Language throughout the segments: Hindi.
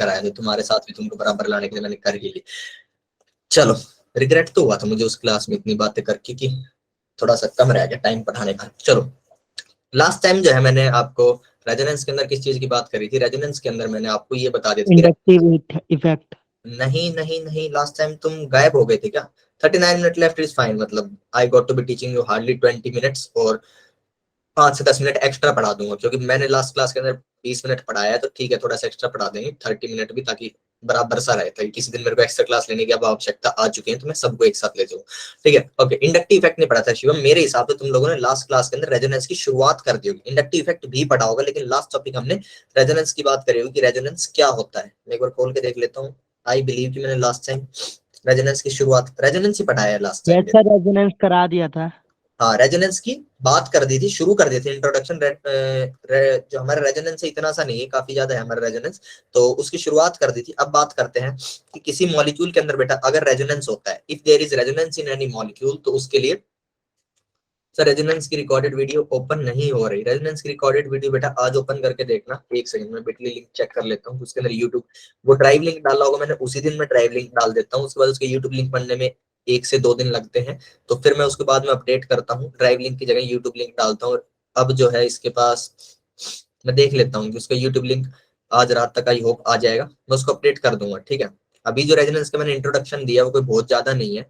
कराया, तो तुम्हारे साथ भी तुमको बराबर लाने के लिए मैंने कर ही ली। चलो, रिग्रेट तो हुआ था मुझे उस क्लास में इतनी बातें करके कि थोड़ा सा कम रह गया टाइम पढ़ाने का। चलो, लास्ट टाइम जो है मैंने आपको रेजोनेंस के अंदर किस चीज की बात करी थी? रेजोनेंस के अंदर मैंने आपको ये बता दिया था इंडक्टिव इफेक्ट। नहीं, लास्ट टाइम तुम गायब हो गए थे क्या? 39 मिनट लेफ्ट इज फाइन, मतलब I got to be teaching you hardly 20 minutes, और 5 से 10 मिनट एक्स्ट्रा पढ़ा दूंगा, क्योंकि मैंने लास्ट क्लास के अंदर 20 मिनट पढ़ाया है, तो ठीक है थोड़ा सा एक्स्ट्रा पढ़ा देंगे 30 मिनट भी, ताकि बराबर सा रहे, ताकि किसी दिन मेरे को एक्स्ट्रा क्लास लेने की अब आवश्यकता आ चुकी है तो मैं सबको एक साथ ले जाऊँ। ठीक है, ओके। इंडक्टिव इफेक्ट नहीं पढ़ा था शिवम, मेरे हिसाब से तुम लोगों ने लास्ट क्लास के अंदर रेजोनेंस की शुरुआत कर दी होगी, इंडक्टिव इफेक्ट भी पढ़ा होगा, लेकिन लास्ट टॉपिक हमने रेजोनेंस की बात करी होगी कि रेजोनेंस क्या होता है। मैं एक बार खोल के देख लेता हूँ। आई बिलीव कि मैंने लास्ट टाइम रेजोनेंस की शुरुआत, रेजोनेंस ही पढ़ाया है लास्ट टाइम। जैसा रेजोनेंस करा दिया था। हाँ, रेजोनेंस की बात कर दी थी, शुरू कर दी थी इंट्रोडक्शन। जो हमारा रेजोनेंस है इतना सा नहीं है, काफी ज्यादा है हमारा रेजोनेंस, तो उसकी शुरुआत कर दी थी। अब बात करते हैं कि किसी मॉलिक्यूल के अंदर बेटा अगर रेजोनेंस होता है, if there is resonance in any molecule, तो उसके लिए सर रेजोनेंस की रिकॉर्डेड वीडियो ओपन नहीं हो रही। रेजोनेंस की रिकॉर्डेड वीडियो बेटा आज ओपन करके देखना, एक सेकंड में बिटली लिंक चेक कर लेता हूँ, उसके अंदर यूट्यूब वो ड्राइव लिंक डाला होगा मैंने, उसी दिन मैं ड्राइव लिंक डाल देता हूँ, उसके बाद उसके यूट्यूब लिंक बनने में 1 से 2 दिन लगते हैं, तो फिर मैं उसके बाद में अपडेट करता हूँ, ड्राइव लिंक की जगह यूट्यूब लिंक डालता हूँ। अब जो है इसके पास मैं देख लेता हूँ कि उसका यूट्यूब लिंक आज रात तक आई होप आ जाएगा, मैं उसको अपडेट कर दूंगा। ठीक है, अभी जो रेजोनेंस का मैंने इंट्रोडक्शन दिया वो कोई बहुत ज्यादा नहीं है।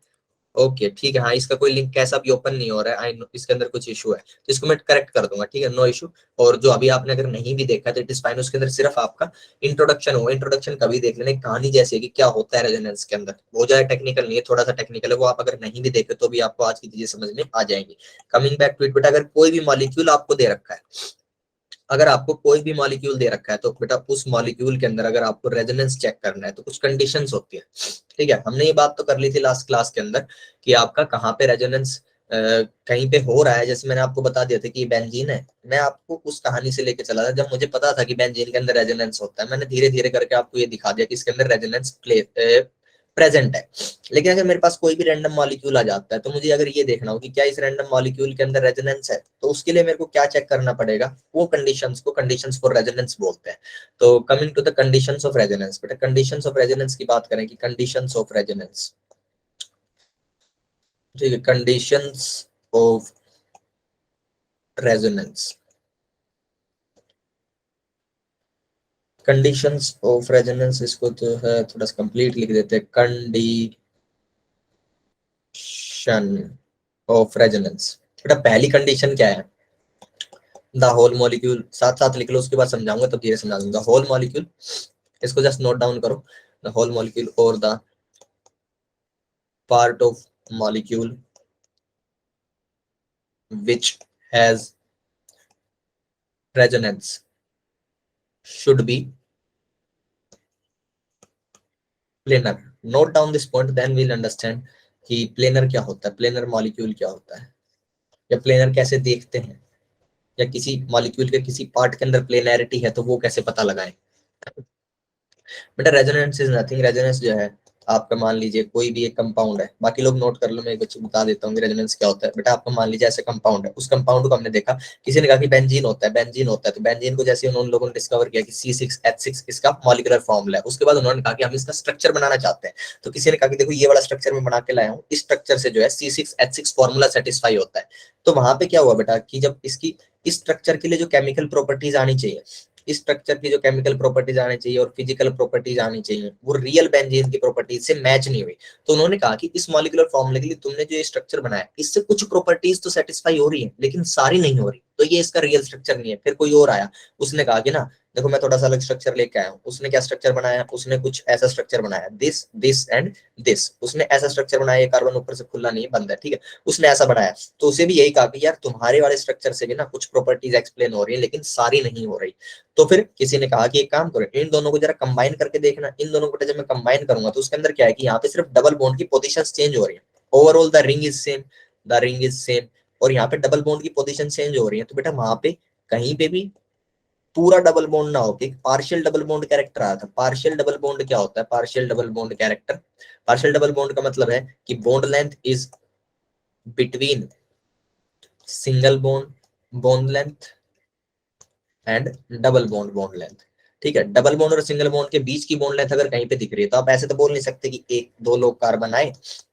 ओके ठीक है, हाँ इसका कोई लिंक कैसा भी ओपन नहीं हो रहा है, आई नो इसके अंदर कुछ इशू है, तो इसको मैं करेक्ट कर दूंगा। ठीक है, नो इशू। और जो अभी आपने अगर नहीं भी देखा तो इट इज फाइन, उसके अंदर सिर्फ आपका इंट्रोडक्शन होगा, इंट्रोडक्शन कभी देख लेना, कहानी जैसे कि क्या होता है रेजोनेंस के अंदर, वो ज्यादा टेक्निकल नहीं है, थोड़ा सा टेक्निकल है, वो आप अगर नहीं भी देखे तो भी आपको आज की चीजें समझ में आ जाएंगी। कमिंग बैक टू इट बेटा, अगर कोई भी मॉलिक्यूल आपको दे रखा है, अगर आपको कोई भी मॉलिक्यूल दे रखा है, तो बेटा उस मॉलिक्यूल के अंदर अगर आपको रेजोनेंस चेक करना है तो कुछ कंडीशंस होती है। ठीक है, हमने ये बात तो कर ली थी लास्ट क्लास के अंदर कि आपका कहाँ पे रेजोनेंस कहीं पे हो रहा है। जैसे मैंने आपको बता दिया था कि बेंजीन है, मैं आपको उस कहानी से लेके चला था जब मुझे पता था कि बेंजीन के अंदर रेजोनेंस होता है, मैंने धीरे धीरे करके आपको ये दिखा दिया कि इसके अंदर रेजोनेंस प्रेजेंट है। लेकिन अगर मेरे पास कोई भी रैंडम मॉलिक्यूल आ जाता है, तो मुझे अगर ये देखना हो कि क्या इस रैंडम मॉलिक्यूल के अंदर रेजोनेंस है, तो उसके लिए मेरे को क्या चेक करना पड़ेगा, वो कंडीशंस को कंडीशंस फॉर रेजोनेंस बोलते हैं। तो coming to the conditions of resonance, बेटा कंडीशंस ऑफ रेजोनेंस की बात करें कि कंडीशंस ऑफ रेजोनेंस, ठीक है, conditions of resonance, conditions of resonance, इसको तो है थोड़ा सा कंप्लीट लिख देते हैं, कंडीशन ऑफ रेजोनेंस। बेटा पहली कंडीशन क्या है? द होल मॉलिक्यूल, साथ साथ लिख लो, उसके बाद समझाऊंगा तब धीरे समझा दूंगा। होल मॉलिक्यूल, इसको जस्ट नोट डाउन करो, द होल मॉलिक्यूल और the part of molecule which has resonance should be planar. Note down this point, then we'll understand कि प्लेनर क्या होता है, प्लेनर मॉलिक्यूल क्या होता है, या प्लेनर कैसे देखते हैं, या किसी मॉलिक्यूल के किसी पार्ट के अंदर प्लेनैरिटी है तो वो कैसे पता लगाएं। बेटा रेजोनेंस इज नथिंग, रेजोनेंस जो है आपका, मान लीजिए कोई भी एक कंपाउंड है, बाकी लोग नोट कर लो, मैं कुछ बता देता हूँ रेजोनेंस क्या होता है। बेटा आपका मान लीजिए ऐसे कंपाउंड है, उस कंपाउंड को हमने देखा, किसी ने कहा कि बेंजीन होता है, बेंजीन होता है, तो बेंजीन को जैसे उन लोगों ने डिस्कवर किया कि C6H6 इसका मॉलिक्यूलर फॉर्मूला है, उसके बाद उन्होंने कहा कि हम इसका स्ट्रक्चर बनाना चाहते हैं, तो किसी ने कहा कि देखो ये वाला स्ट्रक्चर मैं बना के लाया हूँ, इस स्ट्रक्चर से जो है C6H6 फॉर्मूला सेटिस्फाई होता है। तो वहां पे क्या हुआ बेटा कि जब इसकी इस स्ट्रक्चर के लिए जो केमिकल प्रॉपर्टीज आनी चाहिए, इस स्ट्रक्चर की जो केमिकल प्रॉपर्टीज आनी चाहिए और फिजिकल प्रॉपर्टीज आनी चाहिए, वो रियल बेंजीन की प्रॉपर्टीज से मैच नहीं हुई, तो उन्होंने कहा कि इस मॉलिक्यूलर फॉर्मूले के लिए तुमने जो ये स्ट्रक्चर बनाया, इससे कुछ प्रॉपर्टीज तो सेटिस्फाई हो रही है लेकिन सारी नहीं हो रही, तो ये इसका रियल स्ट्रक्चर नहीं है। फिर कोई और आया, उसने कहा कि ना देखो मैं थोड़ा सा अलग स्ट्रक्चर लेके आया हूँ, उसने क्या स्ट्रक्चर बनाया, उसने कुछ ऐसा स्ट्रक्चर बनाया, दिस दिस एंड दिस, उसने ऐसा स्ट्रक्चर बनाया, ये कार्बन ऊपर से खुला नहीं है, बंद है, ठीक है, उसने ऐसा बनाया, तो उसे भी यही कहा कि यार तुम्हारे वाले स्ट्रक्चर से भी ना कुछ प्रॉपर्टीज एक्सप्लेन हो रही है लेकिन सारी नहीं हो रही। तो फिर किसी ने कहा कि एक काम करो, इन दोनों को जरा कंबाइन करके देखना, इन दोनों को जब मैं कंबाइन करूंगा तो उसके अंदर क्या है कि यहाँ पे सिर्फ डबल बॉन्ड की पोजीशंस चेंज हो रही है, overall the ring is same, the ring is same, और यहाँ पे डबल बॉन्ड की पोजीशन चेंज हो रही है, तो बेटा वहां पे कहीं पे भी पूरा डबल बॉन्ड ना हो, पार्शियल डबल बॉन्ड कैरेक्टर आया था। पार्शियल डबल बॉन्ड क्या होता है? Partial double bond character, partial double bond का मतलब है कि bond length is between single bond bond length and double bond bond length, ठीक है। डबल बॉन्ड और सिंगल बॉन्ड के बीच की बॉन्ड लेंथ अगर कहीं पे दिख रही है तो आप ऐसे तो बोल नहीं सकते कि एक दो लोग कार्बन आए,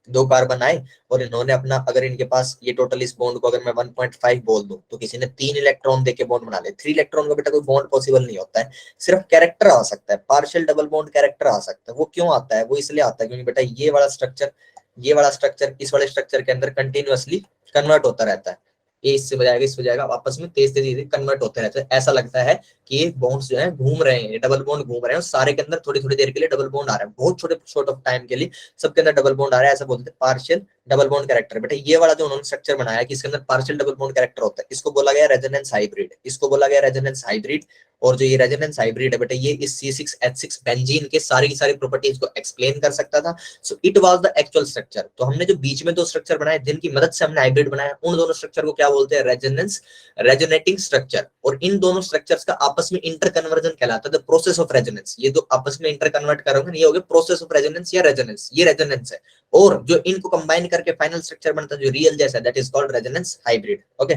दो कार्बन आए और इन्होंने अपना, अगर इनके पास ये टोटल इस बॉन्ड को अगर मैं 1.5 बोल दूं तो किसी ने 3 इलेक्ट्रॉन देके बॉन्ड बना ले। 3 इलेक्ट्रॉन का बेटा कोई बॉन्ड पॉसिबल नहीं होता है। सिर्फ कैरेक्टर आ सकता है, पार्शियल डबल बॉन्ड कैरेक्टर आ सकता है। वो क्यों आता है? वो इसलिए आता है क्योंकि बेटा ये वाला स्ट्रक्चर, ये वाला स्ट्रक्चर इस वाले स्ट्रक्चर के अंदर कंटिन्यूअसली कन्वर्ट होता रहता है। ये इससे बजाएगा, इससे बजाएगा, आपस में तेज तेज कन्वर्ट होते रहते हैं। ऐसा लगता है कि ये बॉन्ड्स जो है घूम रहे हैं, डबल बॉन्ड घूम रहे हैं, सारे के अंदर थोड़ी थोड़ी देर के लिए डबल बॉन्ड आ रहा है, बहुत छोटे शॉर्ट ऑफ टाइम के लिए सबके अंदर डबल बॉन्ड आ रहा है। ऐसा बोलते हैं पार्शियल डबल बॉन्ड कैरेक्टर। बेटा ये वाला जो उन्होंने स्ट्रक्चर बनाया कि इसके अंदर पार्शियल डबल बॉन्ड कैरेक्टर होता है, इसको बोला गया रेजोनेंस हाइब्रिड, इसको बोला गया रेजोनेंस हाइब्रिड। और जो ये रेजोनेंस हाइब्रिड है बेटा, ये इस C6H6 बेंजीन के सारी की सारी प्रॉपर्टीज को एक्सप्लेन कर सकता था। So it was the actual structure. तो हमने जो बीच में दो स्ट्रक्चर बनाए जिनकी मदद से हमने हाइब्रिड बनाया, उन दोनों स्ट्रक्चर को क्या बोलते हैं? Resonance resonating structure. और इन दोनों स्ट्रक्चर्स का आपस में इंटर कन्वर्जन कहलाता है द प्रोसेस ऑफ रेजोनेंस। ये जो आपस में इंटर कन्वर्ट करोगे ये हो गया प्रोसेस ऑफ रेजोनेंस या रेजोनेंस, ये रेजोनेंस है। और जो इनको कंबाइन करके फाइनल स्ट्रक्चर बनता है जो रियल जैसा, that is called resonance hybrid. Okay,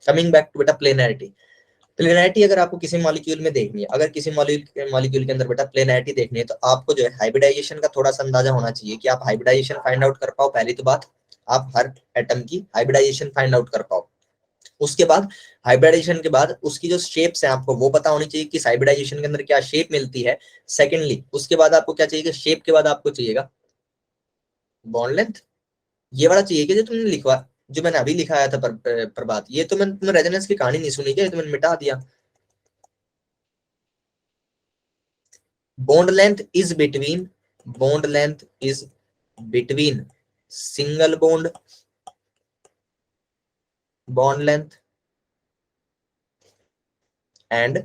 coming back to बेटा प्लेनैरिटी। प्लेनैरिटी अगर आपको किसी मॉलिक्यूल में देखनी है, अगर किसी मॉलिक्यूल के अंदर बेटा प्लेनैरिटी देखनी है तो आपको जो है हाइब्रिडाइजेशन का थोड़ा सा अंदाजा होना चाहिए कि आप हाइब्रिडाइजेशन फाइंड आउट कर पाओ। पहली तो बात, आप हर एटम की हाइब्रिडाइजेशन फाइंड आउट कर पाओ। उसके बाद हाइब्रिडाइजेशन के बाद उसकी जो शेप्स है आपको वो पता होनी चाहिए कि हाइब्रिडाइजेशन के अंदर क्या शेप मिलती है। सेकेंडली उसके बाद आपको क्या चाहिए? शेप के बाद आपको चाहिएगा बॉन्ड लेंथ। ये वाला चाहिए कि जो तुमने लिखवा, जो मैंने अभी लिखाया था प्रभात, ये तो मैंने, तुमने रेजोनेंस की कहानी नहीं सुनी क्या? ये तो मैंने मिटा दिया। Bond length is between, bond length is between single bond bond length and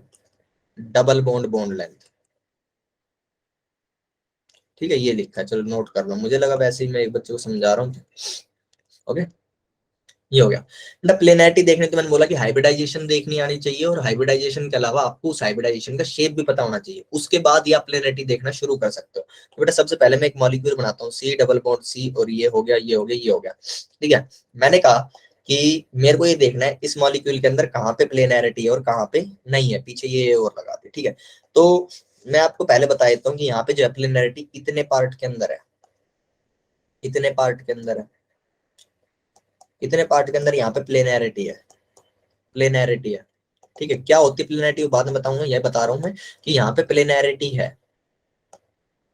double bond bond length. ठीक है, ये लिखा है, चलो नोट कर लो। मुझे लगा वैसे ही मैं एक बच्चे को समझा रहा हूँ। ओके, ये हो गया। मतलब प्लेनैरिटी देखने तो मैंने बोला कि हाइब्रिडाइजेशन देखनी आनी चाहिए और हाइब्रिडाइजेशन के अलावा आपको उस हाइब्रिडाइजेशन का शेप भी पता होना चाहिए। उसके बाद ही आप प्लेनैरिटी देखना शुरू कर सकते हो। तो बेटा सबसे पहले मैं एक मॉलिक्यूल बनाता हूँ, C डबल बॉन्ड C, और ये हो गया, ये हो गया, ये हो गया। ठीक है, मैंने कहा कि मेरे को ये देखना है इस मॉलिक्यूल के अंदर कहाँ पे प्लेनैरिटी है और कहाँ पे नहीं है। पीछे ये और लगा दे। ठीक है, तो मैं आपको पहले बता देता हूँ कि यहाँ पे जो है प्लेनैरिटी इतने पार्ट के अंदर है, इतने पार्ट के अंदर है, इतने पार्ट के अंदर यहाँ पे प्लेनैरिटी है, प्लेनैरिटी है। ठीक है, क्या होती है प्लेनैरिटी बाद में बताऊंगा, यह बता रहा हूं मैं कि यहाँ पे प्लेनैरिटी है।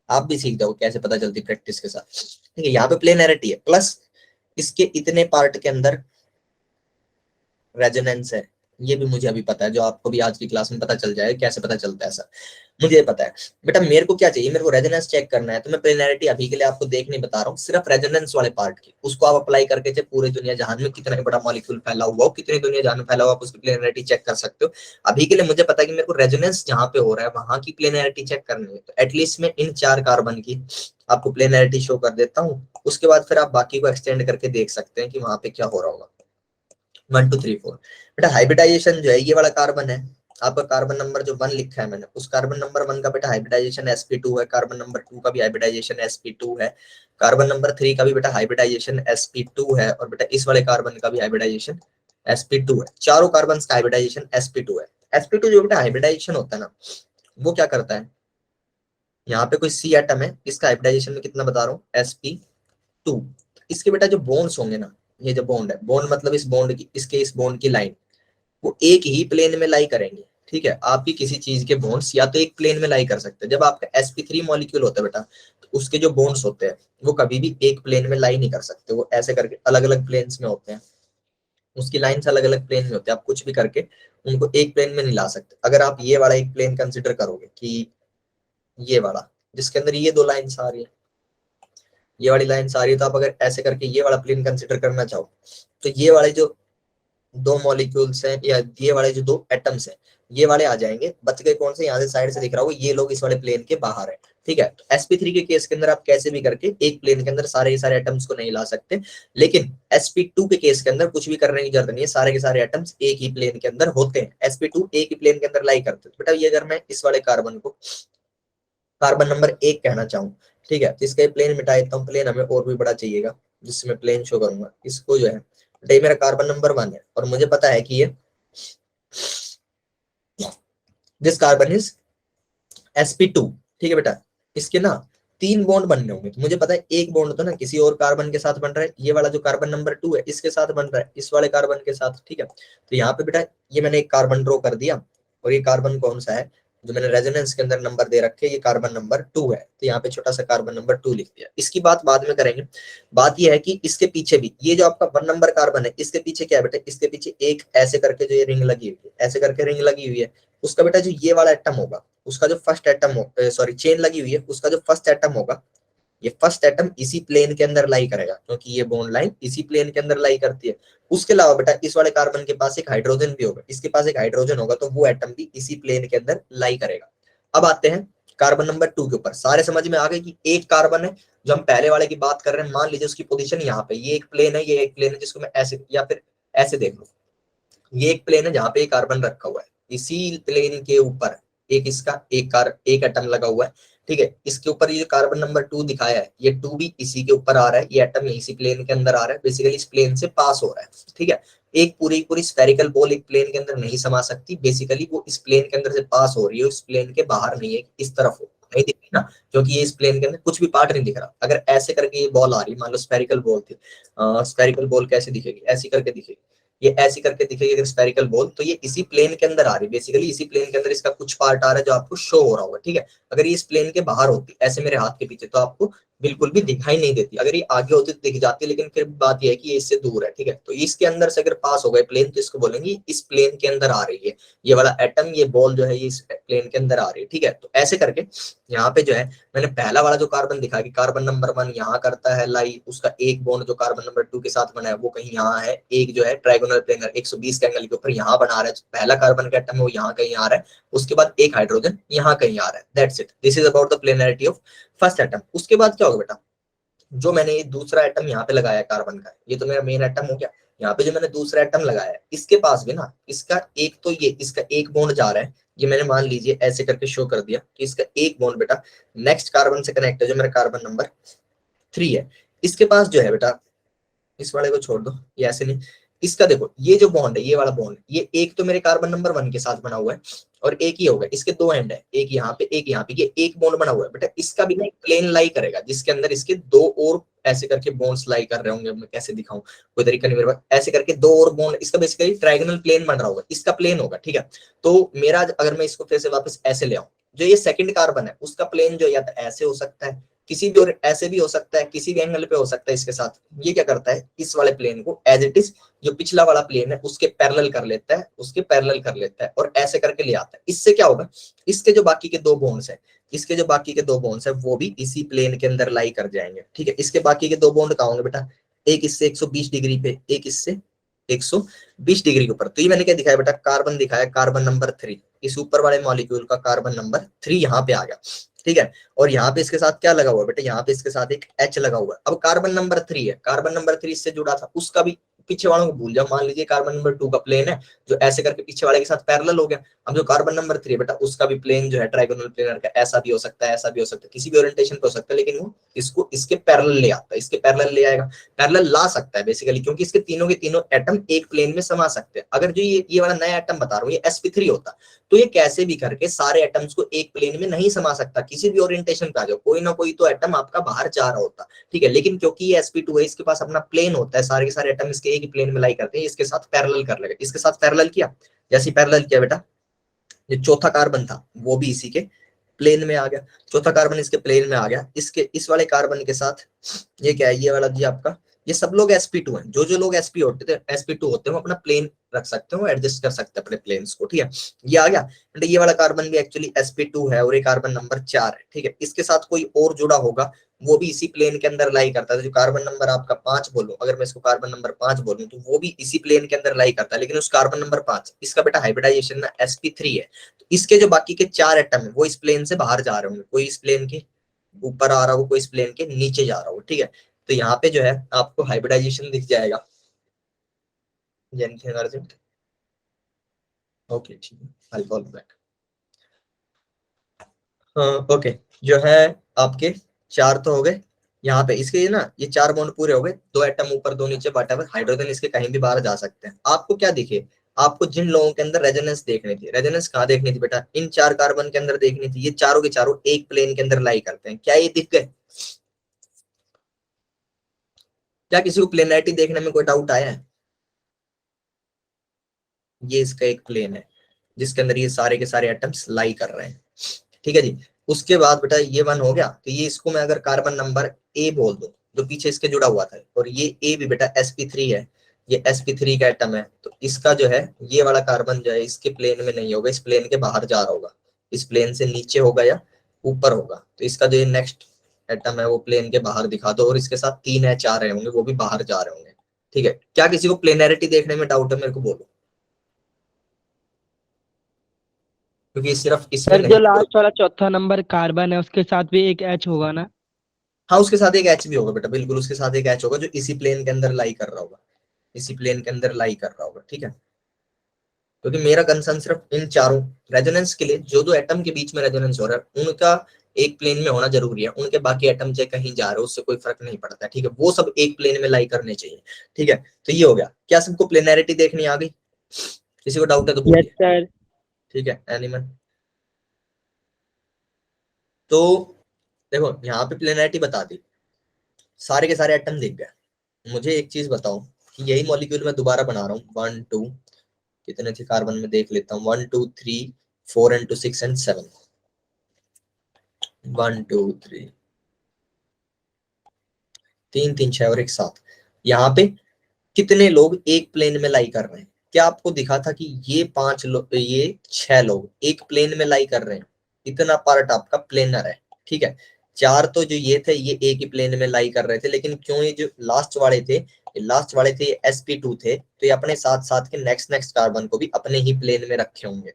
आप भी सीख जाओ कैसे पता चलती प्रैक्टिस के साथ। ठीक है, यहाँ पे प्लेनैरिटी है प्लस इसके इतने पार्ट के अंदर रेजोनेंस है। ये भी मुझे अभी पता है, जो आपको भी आज की क्लास में पता चल जाएगा कैसे पता चलता है। ऐसा मुझे पता है। बेटा मेरे को क्या चाहिए? मेरे को रेजोनेंस चेक करना है। तो मैं प्लेनैरिटी अभी के लिए आपको देख नहीं बता रहा हूँ, सिर्फ रेजोनेंस वाले पार्ट की। उसको आप अप्लाई करके चाहे पूरी दुनिया जहान में कितना बड़ा मॉलिक्यूल फैला हुआ हो, कितनी दुनिया जहान में फैला हुआ, आप उसकी प्लेनैरिटी चेक कर सकते हो। अभी के लिए मुझे पता है कि मेरे को रेजोनेंस जहां पे हो रहा है वहां की प्लेनैरिटी चेक करनी है। तो एटलीस्ट मैं इन 4 कार्बन की आपको प्लेनैरिटी शो कर देता हूँ। उसके बाद फिर आप बाकी को एक्सटेंड करके देख सकते हैं कि वहां पे क्या हो रहा होगा। 1 2 3 4 बेटा हाइब्रिडाइजेशन जो है ये वाला कार्बन है, आपका कार्बन नंबर जो 1 लिखा है मैंने, उस कार्बन नंबर 1 का बेटा हाइब्रिडाइजेशन sp2 है, कार्बन नंबर 2 का भी हाइब्रिडाइजेशन sp2 है, कार्बन नंबर 3 का भी बेटा हाइब्रिडाइजेशन sp2 है, और बेटा इस वाले कार्बन का भी हाइब्रिडाइजेशन sp2 है। चारों कार्बन का हाइब्रिडाइजेशन sp2 है। sp2 जो बेटा हाइब्रिडाइजेशन होता है ना, वो क्या करता है? यहाँ पे कोई C एटम है, इसका हाइब्रिडाइजेशन में कितना बता रहा हूँ, sp2। इसके बेटा जो बॉन्ड्स होंगे ना, ये जो बॉन्ड है, बॉन्ड मतलब इस बॉन्ड की, इसके इस बॉन्ड की लाइन, वो एक ही प्लेन में लाई करेंगे। ठीक है, आपकी किसी चीज के बॉन्ड्स या तो एक प्लेन में लाई कर सकते हैं। जब आपका sp3 मॉलिक्यूल होता है बेटा, तो उसके जो बॉन्ड्स होते हैं वो कभी भी एक प्लेन में लाई नहीं कर सकते, वो ऐसे करके अलग अलग प्लेन्स में होते हैं। उसकी लाइंस अलग अलग प्लेन में होते हैं, आप कुछ भी करके उनको एक प्लेन में नहीं ला सकते। अगर आप ये वाला एक प्लेन कंसिडर करोगे कि ये वाला जिसके अंदर ये दो लाइन्स आ रही है, ये वाली लाइन्स आ रही है, तो आप अगर ऐसे करके ये वाला प्लेन कंसिडर करना चाहो तो ये वाले जो दो मॉलिक्यूल्स हैं या ये वाले जो दो एटम्स हैं, ये वाले आ जाएंगे। बच गए कौन से? यहाँ से साइड से दिख रहा होगा, ये लोग इस वाले प्लेन के बाहर है। ठीक है, तो sp3 के केस के अंदर आप कैसे भी करके एक प्लेन के अंदर सारे के सारे एटम्स को नहीं ला सकते, लेकिन sp2 के केस के अंदर कुछ भी करने की जरूरत नहीं है, सारे के सारे एटम्स एक ही प्लेन के अंदर होते हैं। sp2 एक ही प्लेन के अंदर लाई करते हैं। बेटा ये अगर मैं इस वाले कार्बन को कार्बन नंबर 1 कहना चाहूँ, ठीक है, तो इसका प्लेन मिटा देता हूँ। प्लेन हमें और भी बड़ा चाहिएगा जिससे मैं प्लेन शो करूंगा। इसको जो है, ये मेरा कार्बन नंबर 1 है और मुझे पता है कि ये दिस कार्बन इज sp2, ठीक है बेटा, इसके ना 3 बॉन्ड बनने होंगे। तो मुझे पता है एक बॉन्ड तो ना किसी और कार्बन के साथ बन रहा है, ये वाला जो कार्बन नंबर 2 है इसके साथ बन रहा है, इस वाले कार्बन के साथ, ठीक है। तो यहाँ पे बेटा ये मैंने एक कार्बन ड्रॉ कर दिया, और ये कार्बन कौन सा है जो मैंने रेजोनेंस के अंदर नंबर दे रखे, ये कार्बन नंबर 2 है। तो यहाँ पे छोटा सा कार्बन नंबर 2 लिख दिया। इसकी बात बाद में करेंगे। बात ये है कि इसके पीछे भी ये जो आपका 1 नंबर कार्बन है, इसके पीछे क्या है बेटा, इसके पीछे एक ऐसे करके जो ये रिंग लगी हुई है, ऐसे करके रिंग लगी हुई है, उसका बेटा जो ये वाला एटम होगा, उसका जो फर्स्ट एटम हो, सॉरी चेन लगी हुई है, उसका जो फर्स्ट एटम होगा, ये फर्स्ट एटम इसी प्लेन के अंदर लाई करेगा, क्योंकि ये बॉन्ड लाइन इसी प्लेन के अंदर लाई करती है। उसके अलावा बेटा इस वाले कार्बन के पास एक हाइड्रोजन भी होगा, इसके पास एक हाइड्रोजन होगा, तो वो एटम भी इसी प्लेन के अंदर लाई करेगा। अब आते हैं कार्बन नंबर 2 के ऊपर। सारे समझ में आ गए कि एक कार्बन है जो हम पहले वाले की बात कर रहे हैं, मान लीजिए उसकी पोजीशन यहाँ पे, ये एक प्लेन है, ये एक प्लेन है जिसको मैं ऐसे या फिर ऐसे देख लो, ये एक प्लेन है जहाँ पे एक कार्बन रखा हुआ है, इसी प्लेन के ऊपर एक इसका एक एटम लगा हुआ है, ठीक है। इसके ऊपर ये कार्बन नंबर 2 दिखाया है, ये 2 भी इसी के ऊपर आ रहा है, ये एटम इसी प्लेन के अंदर आ रहा है, बेसिकली इस प्लेन से पास हो रहा है, ठीक है। एक पूरी पूरी स्फेरिकल बॉल एक प्लेन के अंदर नहीं समा सकती, बेसिकली वो इस प्लेन के अंदर से पास हो रही है, इस प्लेन के बाहर नहीं है, इस तरफ हो नहीं दिख रही ना, क्योंकि ये इस प्लेन के अंदर कुछ भी पार्ट नहीं दिख रहा। अगर ऐसे करके ये बॉल आ रही, मान लो स्फेरिकल बॉल थी, स्फेरिकल बॉल कैसे दिखेगी, ऐसी करके दिखेगी, ये ऐसी करके दिखेगी अगर स्फेरिकल बॉल, तो ये इसी प्लेन के अंदर आ रही है, बेसिकली इसी प्लेन के अंदर इसका कुछ पार्ट आ रहा है जो आपको शो हो रहा होगा, ठीक है। अगर ये इस प्लेन के बाहर होती ऐसे मेरे हाथ के पीछे, तो आपको बिल्कुल भी दिखाई नहीं देती, अगर ये आगे होती तो दिख जाती, लेकिन फिर बात यह है कि ये इससे दूर है, ठीक है। तो इसके अंदर से अगर पास हो गए प्लेन, तो इसको बोलेंगे इस प्लेन के अंदर आ रही है, ये वाला एटम, ये बॉल जो है ये इस प्लेन के अंदर आ रही है, ठीक है। तो ऐसे करके यहाँ पे जो है मैंने पहला वाला जो कार्बन दिखा कि कार्बन नंबर 1 यहाँ करता है लाई, उसका एक बॉन्ड जो कार्बन नंबर 2 के साथ बना है वो कहीं यहाँ है, एक जो है ट्राइगोनल प्लेन 120 के एंगल के ऊपर यहाँ बना रहा है, पहला कार्बन का एटम है वो यहाँ कहीं आ रहा है, उसके बाद एक हाइड्रोजन यहाँ कहीं आ रहा है, that's it, this is about the planarity of first atom. उसके बाद क्या होगा बेटा, जो मैंने ये दूसरा एटम यहाँ पे लगाया कार्बन का, ये तो मेरा मेन एटम हो गया, यहाँ पे जो मैंने दूसरा एटम लगाया है इसके पास भी ना इसका एक, तो ये इसका एक बॉन्ड जा रहा है, ये मैंने मान लीजिए ऐसे करके शो कर दिया कि इसका एक बॉन्ड बेटा नेक्स्ट कार्बन से कनेक्ट है, जो मेरा कार्बन नंबर 3 है, इसके पास जो है बेटा, इस वाले को छोड़ दो, ये ऐसे नहीं, इसका देखो ये जो बॉन्ड है, ये वाला बॉन्ड, ये एक तो मेरे कार्बन नंबर 1 के साथ बना हुआ है, और एक ही होगा, इसके दो एंड है, एक यहाँ पे एक यहाँ पे, ये एक बॉन्ड बना हुआ है बेटा, इसका भी ना एक प्लेन लाई करेगा जिसके अंदर इसके दो और ऐसे करके बॉन्ड्स लाई कर रहे होंगे, मैं कैसे दिखाऊं, कोई तरीका नहीं मेरे पास, ऐसे करके दो और बॉन्ड, इसका बेसिकली ट्रायंगल प्लेन बन रहा होगा, इसका प्लेन होगा, ठीक है। तो मेरा अगर मैं इसको फिर से वापस ऐसे ले आऊं, जो ये सेकंड कार्बन है उसका प्लेन जो या तो ऐसे हो सकता है, किसी भी और ऐसे भी हो सकता है, किसी भी एंगल पे हो सकता है इसके साथ, ये क्या करता है इस वाले प्लेन को एज इट इज जो पिछला वाला प्लेन है उसके पैरेलल कर लेता है, उसके पैरेलल कर लेता है और ऐसे करके ले आता है। इससे क्या होगा, इसके जो बाकी के दो बॉन्ड्स हैं, इसके जो बाकी के दो बॉन्ड्स हैं वो भी इसी प्लेन के अंदर लाई कर जाएंगे, ठीक है। इसके बाकी के दो बॉन्ड कहाँ होंगे बेटा, एक इससे 120 डिग्री पे, एक इससे 120 डिग्री के ऊपर। तो ये मैंने क्या दिखाया बेटा, कार्बन दिखाया, कार्बन नंबर 3, इस ऊपर वाले मॉलिक्यूल का कार्बन नंबर 3 यहाँ पे आ गया, ठीक है। और यहाँ पे इसके साथ क्या लगा हुआ है बेटा, यहाँ पे इसके साथ एक H लगा हुआ है। अब कार्बन नंबर 3 है, कार्बन नंबर 3 इससे जुड़ा था, उसका भी पीछे वालों को भूल जाओ, मान लीजिए कार्बन नंबर 2 का प्लेन है जो ऐसे करके पीछे वाले के साथ पैरेलल हो गया। अब जो कार्बन नंबर 3 बेटा उसका भी प्लेन जो है ट्राइगोनल प्लेनर का, ऐसा भी हो सकता है, ऐसा भी हो सकता है, किसी भी ओरिएंटेशन पे हो सकता है, लेकिन वो इसको इसके पैरेलल ले आता है, इसके पैरेलल ले आएगा, पैरेलल ला सकता है बेसिकली, क्योंकि इसके तीनों के तीनों एटम एक प्लेन में समा सकते हैं। अगर जो ये वाला नया एटम बता रहा हूँ ये sp3 होता, तो ये कैसे भी करके सारे एटम्स को एक प्लेन में नहीं समा सकता, किसी भी ओरिएंटेशन पे आ जाओ कोई ना कोई तो एटम आपका बाहर जा रहा होता, ठीक है। लेकिन क्योंकि ये sp2 है, इसके पास अपना प्लेन होता है, सारे के सारे एटम इसके एक ही प्लेन में लाई करते हैं, इसके साथ पैरेलल कर लेगा, इसके साथ पैरेलल किया, जैसे पैरेलल किया बेटा जो चौथा कार्बन था वो भी इसी के प्लेन में आ गया, चौथा कार्बन इसके प्लेन में आ गया, इसके इस वाले कार्बन के साथ ये क्या है, ये वाला जी आपका, ये सब लोग sp2 हैं, जो जो लोग sp होते थे sp2 होते हैं वो अपना प्लेन रख सकते हो, एडजस्ट कर सकते हैं अपने प्लेन्स को, ठीक है। ये आ गया, ये वाला कार्बन भी एक्चुअली sp2 है और ये कार्बन नंबर 4 है, ठीक है। इसके साथ कोई और जुड़ा होगा वो भी इसी प्लेन के अंदर लाई करता है, जो कार्बन नंबर आपका 5 बोलूं, अगर मैं इसको कार्बन नंबर 5 बोलूं तो वो भी इसी प्लेन के अंदर लाई करता है, लेकिन उस कार्बन नंबर 5 इसका बेटा हाइब्रिडाइजेशन ना sp3 है, तो इसके जो बाकी के 4 एटम है वो इस प्लेन से बाहर जा रहे होंगे, कोई इस प्लेन के ऊपर आ रहा हो, कोई इस प्लेन के नीचे जा रहा हो, ठीक है। तो यहाँ पे जो है आपको हाइब्रिडाइजेशन दिख जाएगा, अर्जेंट, ओके ठीक है, आई कॉल बैक, ओके। जो है आपके 4 तो हो गए यहाँ पे, इसके ना ये 4 बॉन्ड पूरे हो गए, 2 एटम ऊपर 2 नीचे, वट हाइड्रोजन इसके कहीं भी बाहर जा सकते हैं। आपको क्या दिखे, आपको जिन लोगों के अंदर रेजोनेंस देखनी थी, रेजोनेंस कहाँ देखनी थी बेटा, इन 4 कार्बन के अंदर देखनी थी। ये चारों के चारों एक प्लेन के अंदर लाई करते हैं, क्या ये दिख गए? क्या किसी को प्लेनैरिटी देखने में कोई डाउट आया है? ये इसका एक प्लेन है जिसके अंदर ये सारे के सारे एटम्स लाई कर रहे हैं, ठीक है जी। उसके बाद बेटा ये 1 हो गया, तो ये इसको मैं अगर कार्बन नंबर ए बोल दूं जो पीछे इसके जुड़ा हुआ था, और ये ए भी बेटा sp3 है, ये sp3 का एटम है, तो इसका जो है ये वाला कार्बन जो है इसके प्लेन में नहीं होगा, इस प्लेन के बाहर जा रहा होगा, इस प्लेन से नीचे होगा या ऊपर होगा। तो इसका जो ये नेक्स्ट एटम है वो प्लेन के बाहर दिखा दो, और इसके साथ 3 एच आ रहे होंगे, वो भी बाहर जा रहे होंगे, ठीक है। क्या किसी को प्लेनैरिटी देखने में डाउट है, मेरे को बोलो, क्योंकि सिर्फ इसमें सर नहीं। जो लास्ट वाला चौथा नंबर कार्बन है उसके साथ भी एक एच होगा ना? हाँ उसके साथ एक एच भी होगा बेटा, बिल्कुल उसके साथ एक एच होगा जो इसी प्लेन के अंदर लाई कर रहा होगा, इसी प्लेन के अंदर लाई कर रहा होगा, ठीक है। क्योंकि मेरा कंसर्न सिर्फ इन चारों रेजोनेंस के लिए, जो दो एटम के बीच में रेजोनेंस हो रहा है उनका एक प्लेन में होना जरूरी है, उनके बाकी एटम चाहे कहीं जा रहे हो उससे कोई फर्क नहीं पड़ता, ठीक है, वो सब एक प्लेन में लाई करने चाहिए, ठीक है। तो ये हो गया, क्या सबको प्लेनैरिटी देखनी आ गई? किसी को डाउट है तो यस बोलिए, सर। ठीक है। एनिमल, तो देखो यहाँ पे प्लेनैरिटी बता दी, सारे के सारे एटम दिख गए। मुझे एक चीज बताओ कि यही मॉलिक्यूल मैं दोबारा बना रहा हूँ, 1 2, कितने थे कार्बन में देख लेता हूँ, 1 2 3 4 एंड 2 6 एंड 7, 1 2 3, 3 3 6 और एक 7। यहाँ पे कितने लोग एक प्लेन में लाई कर रहे हैं? क्या आपको दिखा था कि ये 5 लोग, ये 6 लोग एक प्लेन में लाई कर रहे हैं? इतना पार्ट आपका प्लेनर है, ठीक है। 4 तो जो ये थे ये एक ही प्लेन में लाई कर रहे थे, लेकिन क्यों ये जो लास्ट वाले थे, ये लास्ट वाले थे, ये sp2 थे, तो ये अपने साथ साथ के नेक्स्ट नेक्स्ट कार्बन को भी अपने ही प्लेन में रखे होंगे।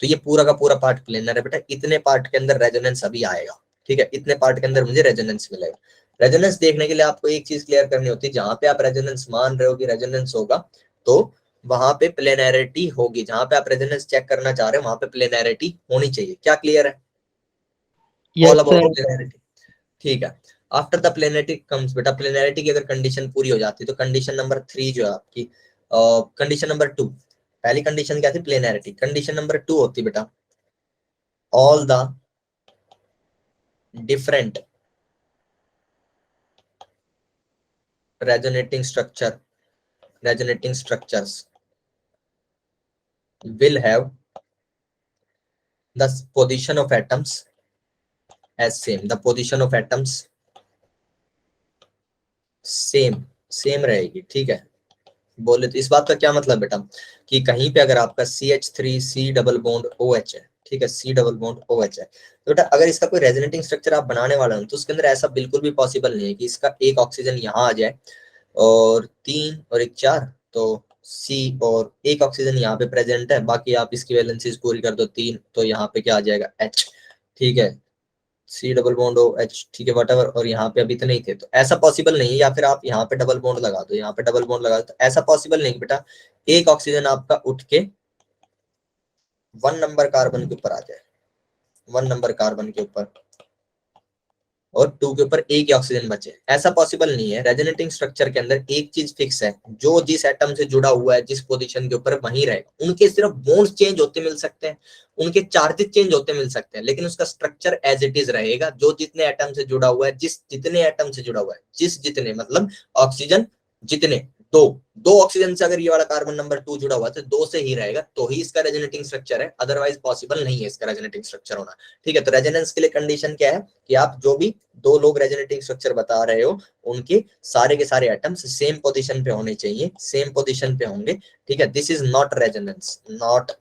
तो ये पूरा का पूरा पार्ट प्लेनर है बेटा, इतने पार्ट के अंदर रेजोनेंस अभी आएगा, ठीक है, इतने पार्ट के अंदर मुझे रेजोनेंस मिलेगा। रेजोनेंस देखने के लिए आपको एक चीज क्लियर करनी होती है, जहां पे आप रेजोनेंस मान रहे हो कि रेजोनेंस होगा, तो वहां पे प्लेनैरिटी होगी, जहां पे आप रेजोनेंस चेक करना चाह रहे हो वहां पे प्लेनैरिटी होनी चाहिए। क्या क्लियर है? All yes about sir. Planarity, ठीक है। आफ्टर द प्लेनैरिटी कम्स बेटा, प्लेनैरिटी की अगर कंडीशन पूरी हो जाती है तो कंडीशन नंबर 3 जो है आपकी, कंडीशन नंबर 2, पहली कंडीशन क्या थी? प्लेनैरिटी। कंडीशन नंबर 2 होती बेटा, all the different resonating structures will have the position of atoms as same, the position of atoms same रहेगी, ठीक है। बोले तो इस बात का क्या मतलब बेटा, कि कहीं पे अगर आपका CH3 C double bond OH है, ठीक है, C डबल बॉन्ड OH है, तो बेटा अगर इसका कोई रेजोनेटिंग स्ट्रक्चर आप बनाने वाला हो तो उसके अंदर ऐसा बिल्कुल भी पॉसिबल नहीं है कि इसका एक ऑक्सीजन यहाँ आ जाए और 3 और एक 4, तो C और एक ऑक्सीजन यहाँ पे प्रेजेंट है, बाकी आप इसकी वैलेंसीज पूरी कर दो 3, तो यहाँ पे क्या आ जाएगा? H, ठीक है, C डबल बॉन्ड OH, ठीक है, वटएवर, और यहाँ पे अभी तो नहीं थे, तो ऐसा पॉसिबल नहीं है। या फिर आप यहाँ पे डबल बॉन्ड लगा दो, यहाँ पे डबल बॉन्ड लगा दो, तो ऐसा पॉसिबल नहीं बेटा एक ऑक्सीजन आपका उठ के 1 नंबर कार्बन के ऊपर आ जाए, 1 नंबर कार्बन के ऊपर, और 2 के ऊपर एक ही ऑक्सीजन बचे, ऐसा पॉसिबल नहीं है। रेजोनेटिंग स्ट्रक्चर के अंदर एक चीज फिक्स है, जो जिस एटम से जुड़ा हुआ है जिस पोजीशन के ऊपर वहीं रहेगा। उनके सिर्फ बॉन्ड्स चेंज होते मिल सकते हैं, उनके चार्जेस चेंज होते मिल सकते हैं, लेकिन उसका स्ट्रक्चर एज इट इज रहेगा, जो जितने एटम से जुड़ा हुआ है, जितने एटम से जुड़ा हुआ है, जितने मतलब ऑक्सीजन जितने, दो दो ऑक्सीजन से अगर ये वाला कार्बन नंबर 2 जुड़ा हुआ है तो 2 से ही रहेगा, तो ही इसका रेजोनेटिंग स्ट्रक्चर है, अदरवाइज पॉसिबल नहीं है इसका रेजोनेटिंग स्ट्रक्चर होना, ठीक है। तो रेजोनेंस के लिए कंडीशन क्या है कि आप जो भी 2 लोग रेजोनेटिंग स्ट्रक्चर बता रहे हो उनके सारे के सारे एटम्स सेम पोजीशन पे होने चाहिए, सेम पोजीशन पे होंगे, ठीक है। This is not resonance, not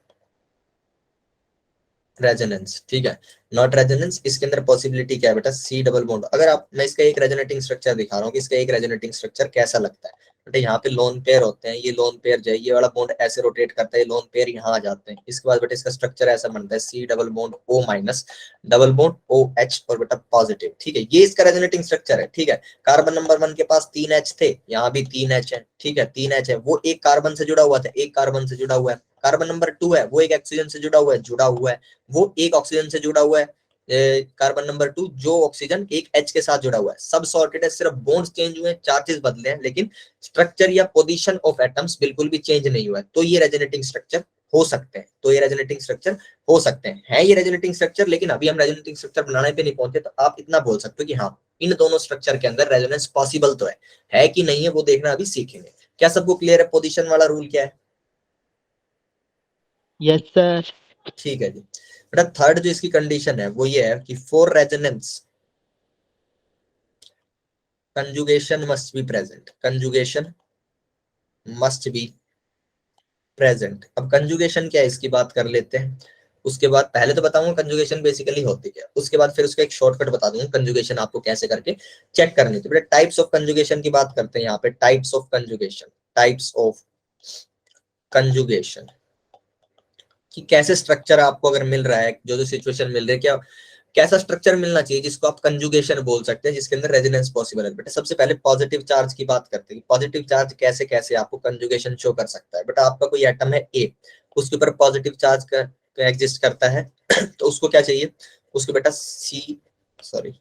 resonance, ठीक है, नॉट रेजोनेंस। इसके अंदर पॉसिबिलिटी क्या है बेटा? C डबल बॉन्ड, अगर आप, मैं इसका एक रेजोनेटिंग स्ट्रक्चर दिखा रहा हूँ कि इसका एक रेजोनेटिंग स्ट्रक्चर कैसा लगता है बेटा। यहाँ पे लोन पेयर होते हैं, ये लोन पेयर जो है ये वाला बॉन्ड ऐसे रोटेट करता है, लोन पेयर यहाँ आ जाते हैं, इसके बाद बेटा इसका स्ट्रक्चर ऐसा बनता है C double bond O minus double bond OH और बेटा पॉजिटिव, ठीक है, ये इसका रेजोनेटिंग स्ट्रक्चर है, ठीक है। कार्बन नंबर 1 के पास 3 H थे, यहाँ भी 3 H है, ठीक है, 3 H है, वो एक कार्बन से जुड़ा हुआ था, एक कार्बन से जुड़ा हुआ है। कार्बन नंबर 2 है, वो एक ऑक्सीजन से जुड़ा हुआ है, वो एक ऑक्सीजन से जुड़ा हुआ है, कार्बन नंबर 2 जो ऑक्सीजन एक H के साथ जुड़ा हुआ है, सब सॉर्टेड है, सिर्फ बॉन्ड्स चेंज हुए हैं, चार्जेस बदले हैं, लेकिन स्ट्रक्चर या पोजीशन ऑफ एटम्स बिल्कुल भी चेंज नहीं हुआ है। तो ये रेजोनेटिंग स्ट्रक्चर हो सकते हैं, तो ये रेजोनेटिंग स्ट्रक्चर हो सकते हैं, है ये रेजोनेटिंग स्ट्रक्चर। लेकिन अभी हम रेजोनेटिंग स्ट्रक्चर बनाने पे नहीं पहुंचे, तो आप इतना बोल सकते हो कि हाँ, इन दोनों स्ट्रक्चर के अंदर रेजोनेंस पॉसिबल तो है कि नहीं है वो देखना अभी सीखेंगे। क्या सबको क्लियर है पोजीशन वाला रूल क्या है? Yes sir. ठीक है जी बेटा। थर्ड जो इसकी कंडीशन है वो ये है कि for resonance conjugation must be present, conjugation must be present। अब कंजुगेशन क्या है इसकी बात कर लेते हैं, उसके बाद पहले तो बताऊंगा कंजुगेशन बेसिकली होती क्या, उसके बाद फिर उसका एक शॉर्टकट बता दूंगा कंजुगेशन आपको कैसे करके चेक करनी। तो बेटा टाइप्स ऑफ कंजुगेशन की बात करते हैं यहाँ पे। Types of conjugation, types of conjugation कि कैसे स्ट्रक्चर आपको अगर मिल रहा है, जो जो सिचुएशन मिल रही है, क्या कैसा स्ट्रक्चर मिलना चाहिए जिसको आप कंजुगेशन बोल सकते हैं, जिसके अंदर रेजोनेंस पॉसिबल है। बेटा सबसे पहले पॉजिटिव चार्ज की बात करते हैं। पॉजिटिव चार्ज कैसे कैसे आपको कंजुगेशन शो कर सकता है। बेटा आपका कोई एटम है ए, उसके ऊपर पॉजिटिव चार्ज का एग्जिस्ट करता है तो उसको क्या चाहिए, उसको बेटा सी सॉरी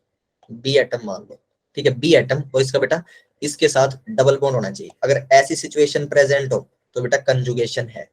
बी एटम मान लो, ठीक है, बी एटम, और इसका बेटा इसके साथ डबल बॉन्ड होना चाहिए। अगर ऐसी सिचुएशन प्रेजेंट हो तो बेटा कंजुगेशन है।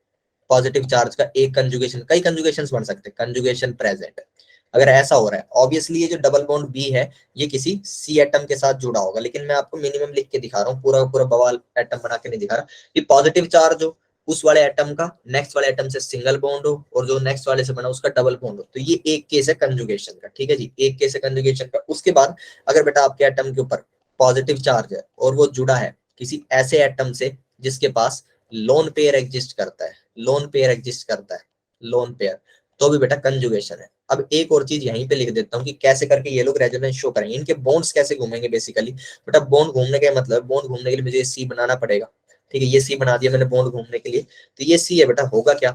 पॉजिटिव चार्ज का एक कंजुगेशन, कई कंजुगेशन बन सकते हैं, कंजुगेशन प्रेजेंट है। अगर ऐसा हो रहा है, ऑब्वियसली ये जो डबल बॉन्ड बी है ये किसी सी एटम के साथ जुड़ा होगा, लेकिन मैं आपको मिनिमम लिख के दिखा रहा हूँ, पूरा पूरा बवाल एटम बना के नहीं दिखा रहा। कि पॉजिटिव चार्ज हो, उस वाले एटम का नेक्स्ट वाले एटम से सिंगल बॉन्ड हो, और जो नेक्स्ट वाले से बना उसका डबल बॉन्ड हो, तो ये एक केस है कंजुगेशन का। ठीक है जी, एक केस है कंजुगेशन का। उसके बाद अगर बेटा आपके एटम के ऊपर पॉजिटिव चार्ज है और वो जुड़ा है किसी ऐसे एटम से जिसके पास लोन पेयर एग्जिस्ट करता है, लोन पेयर एग्जिस्ट करता है, लोन पेयर, तो भी बेटा कंजुगेशन है। अब एक और चीज यहीं पे लिख देता हूँ कि कैसे करके ये लोग रेजोनेंस शो करेंगे, इनके बॉन्ड्स कैसे घूमेंगे बेसिकली। बेटा बॉन्ड घूमने का मतलब, बॉन्ड घूमने के लिए मुझे सी बनाना पड़ेगा। ठीक है, ये सी बना दिया मैंने बॉन्ड घूमने के लिए, तो ये सी है बेटा। होगा क्या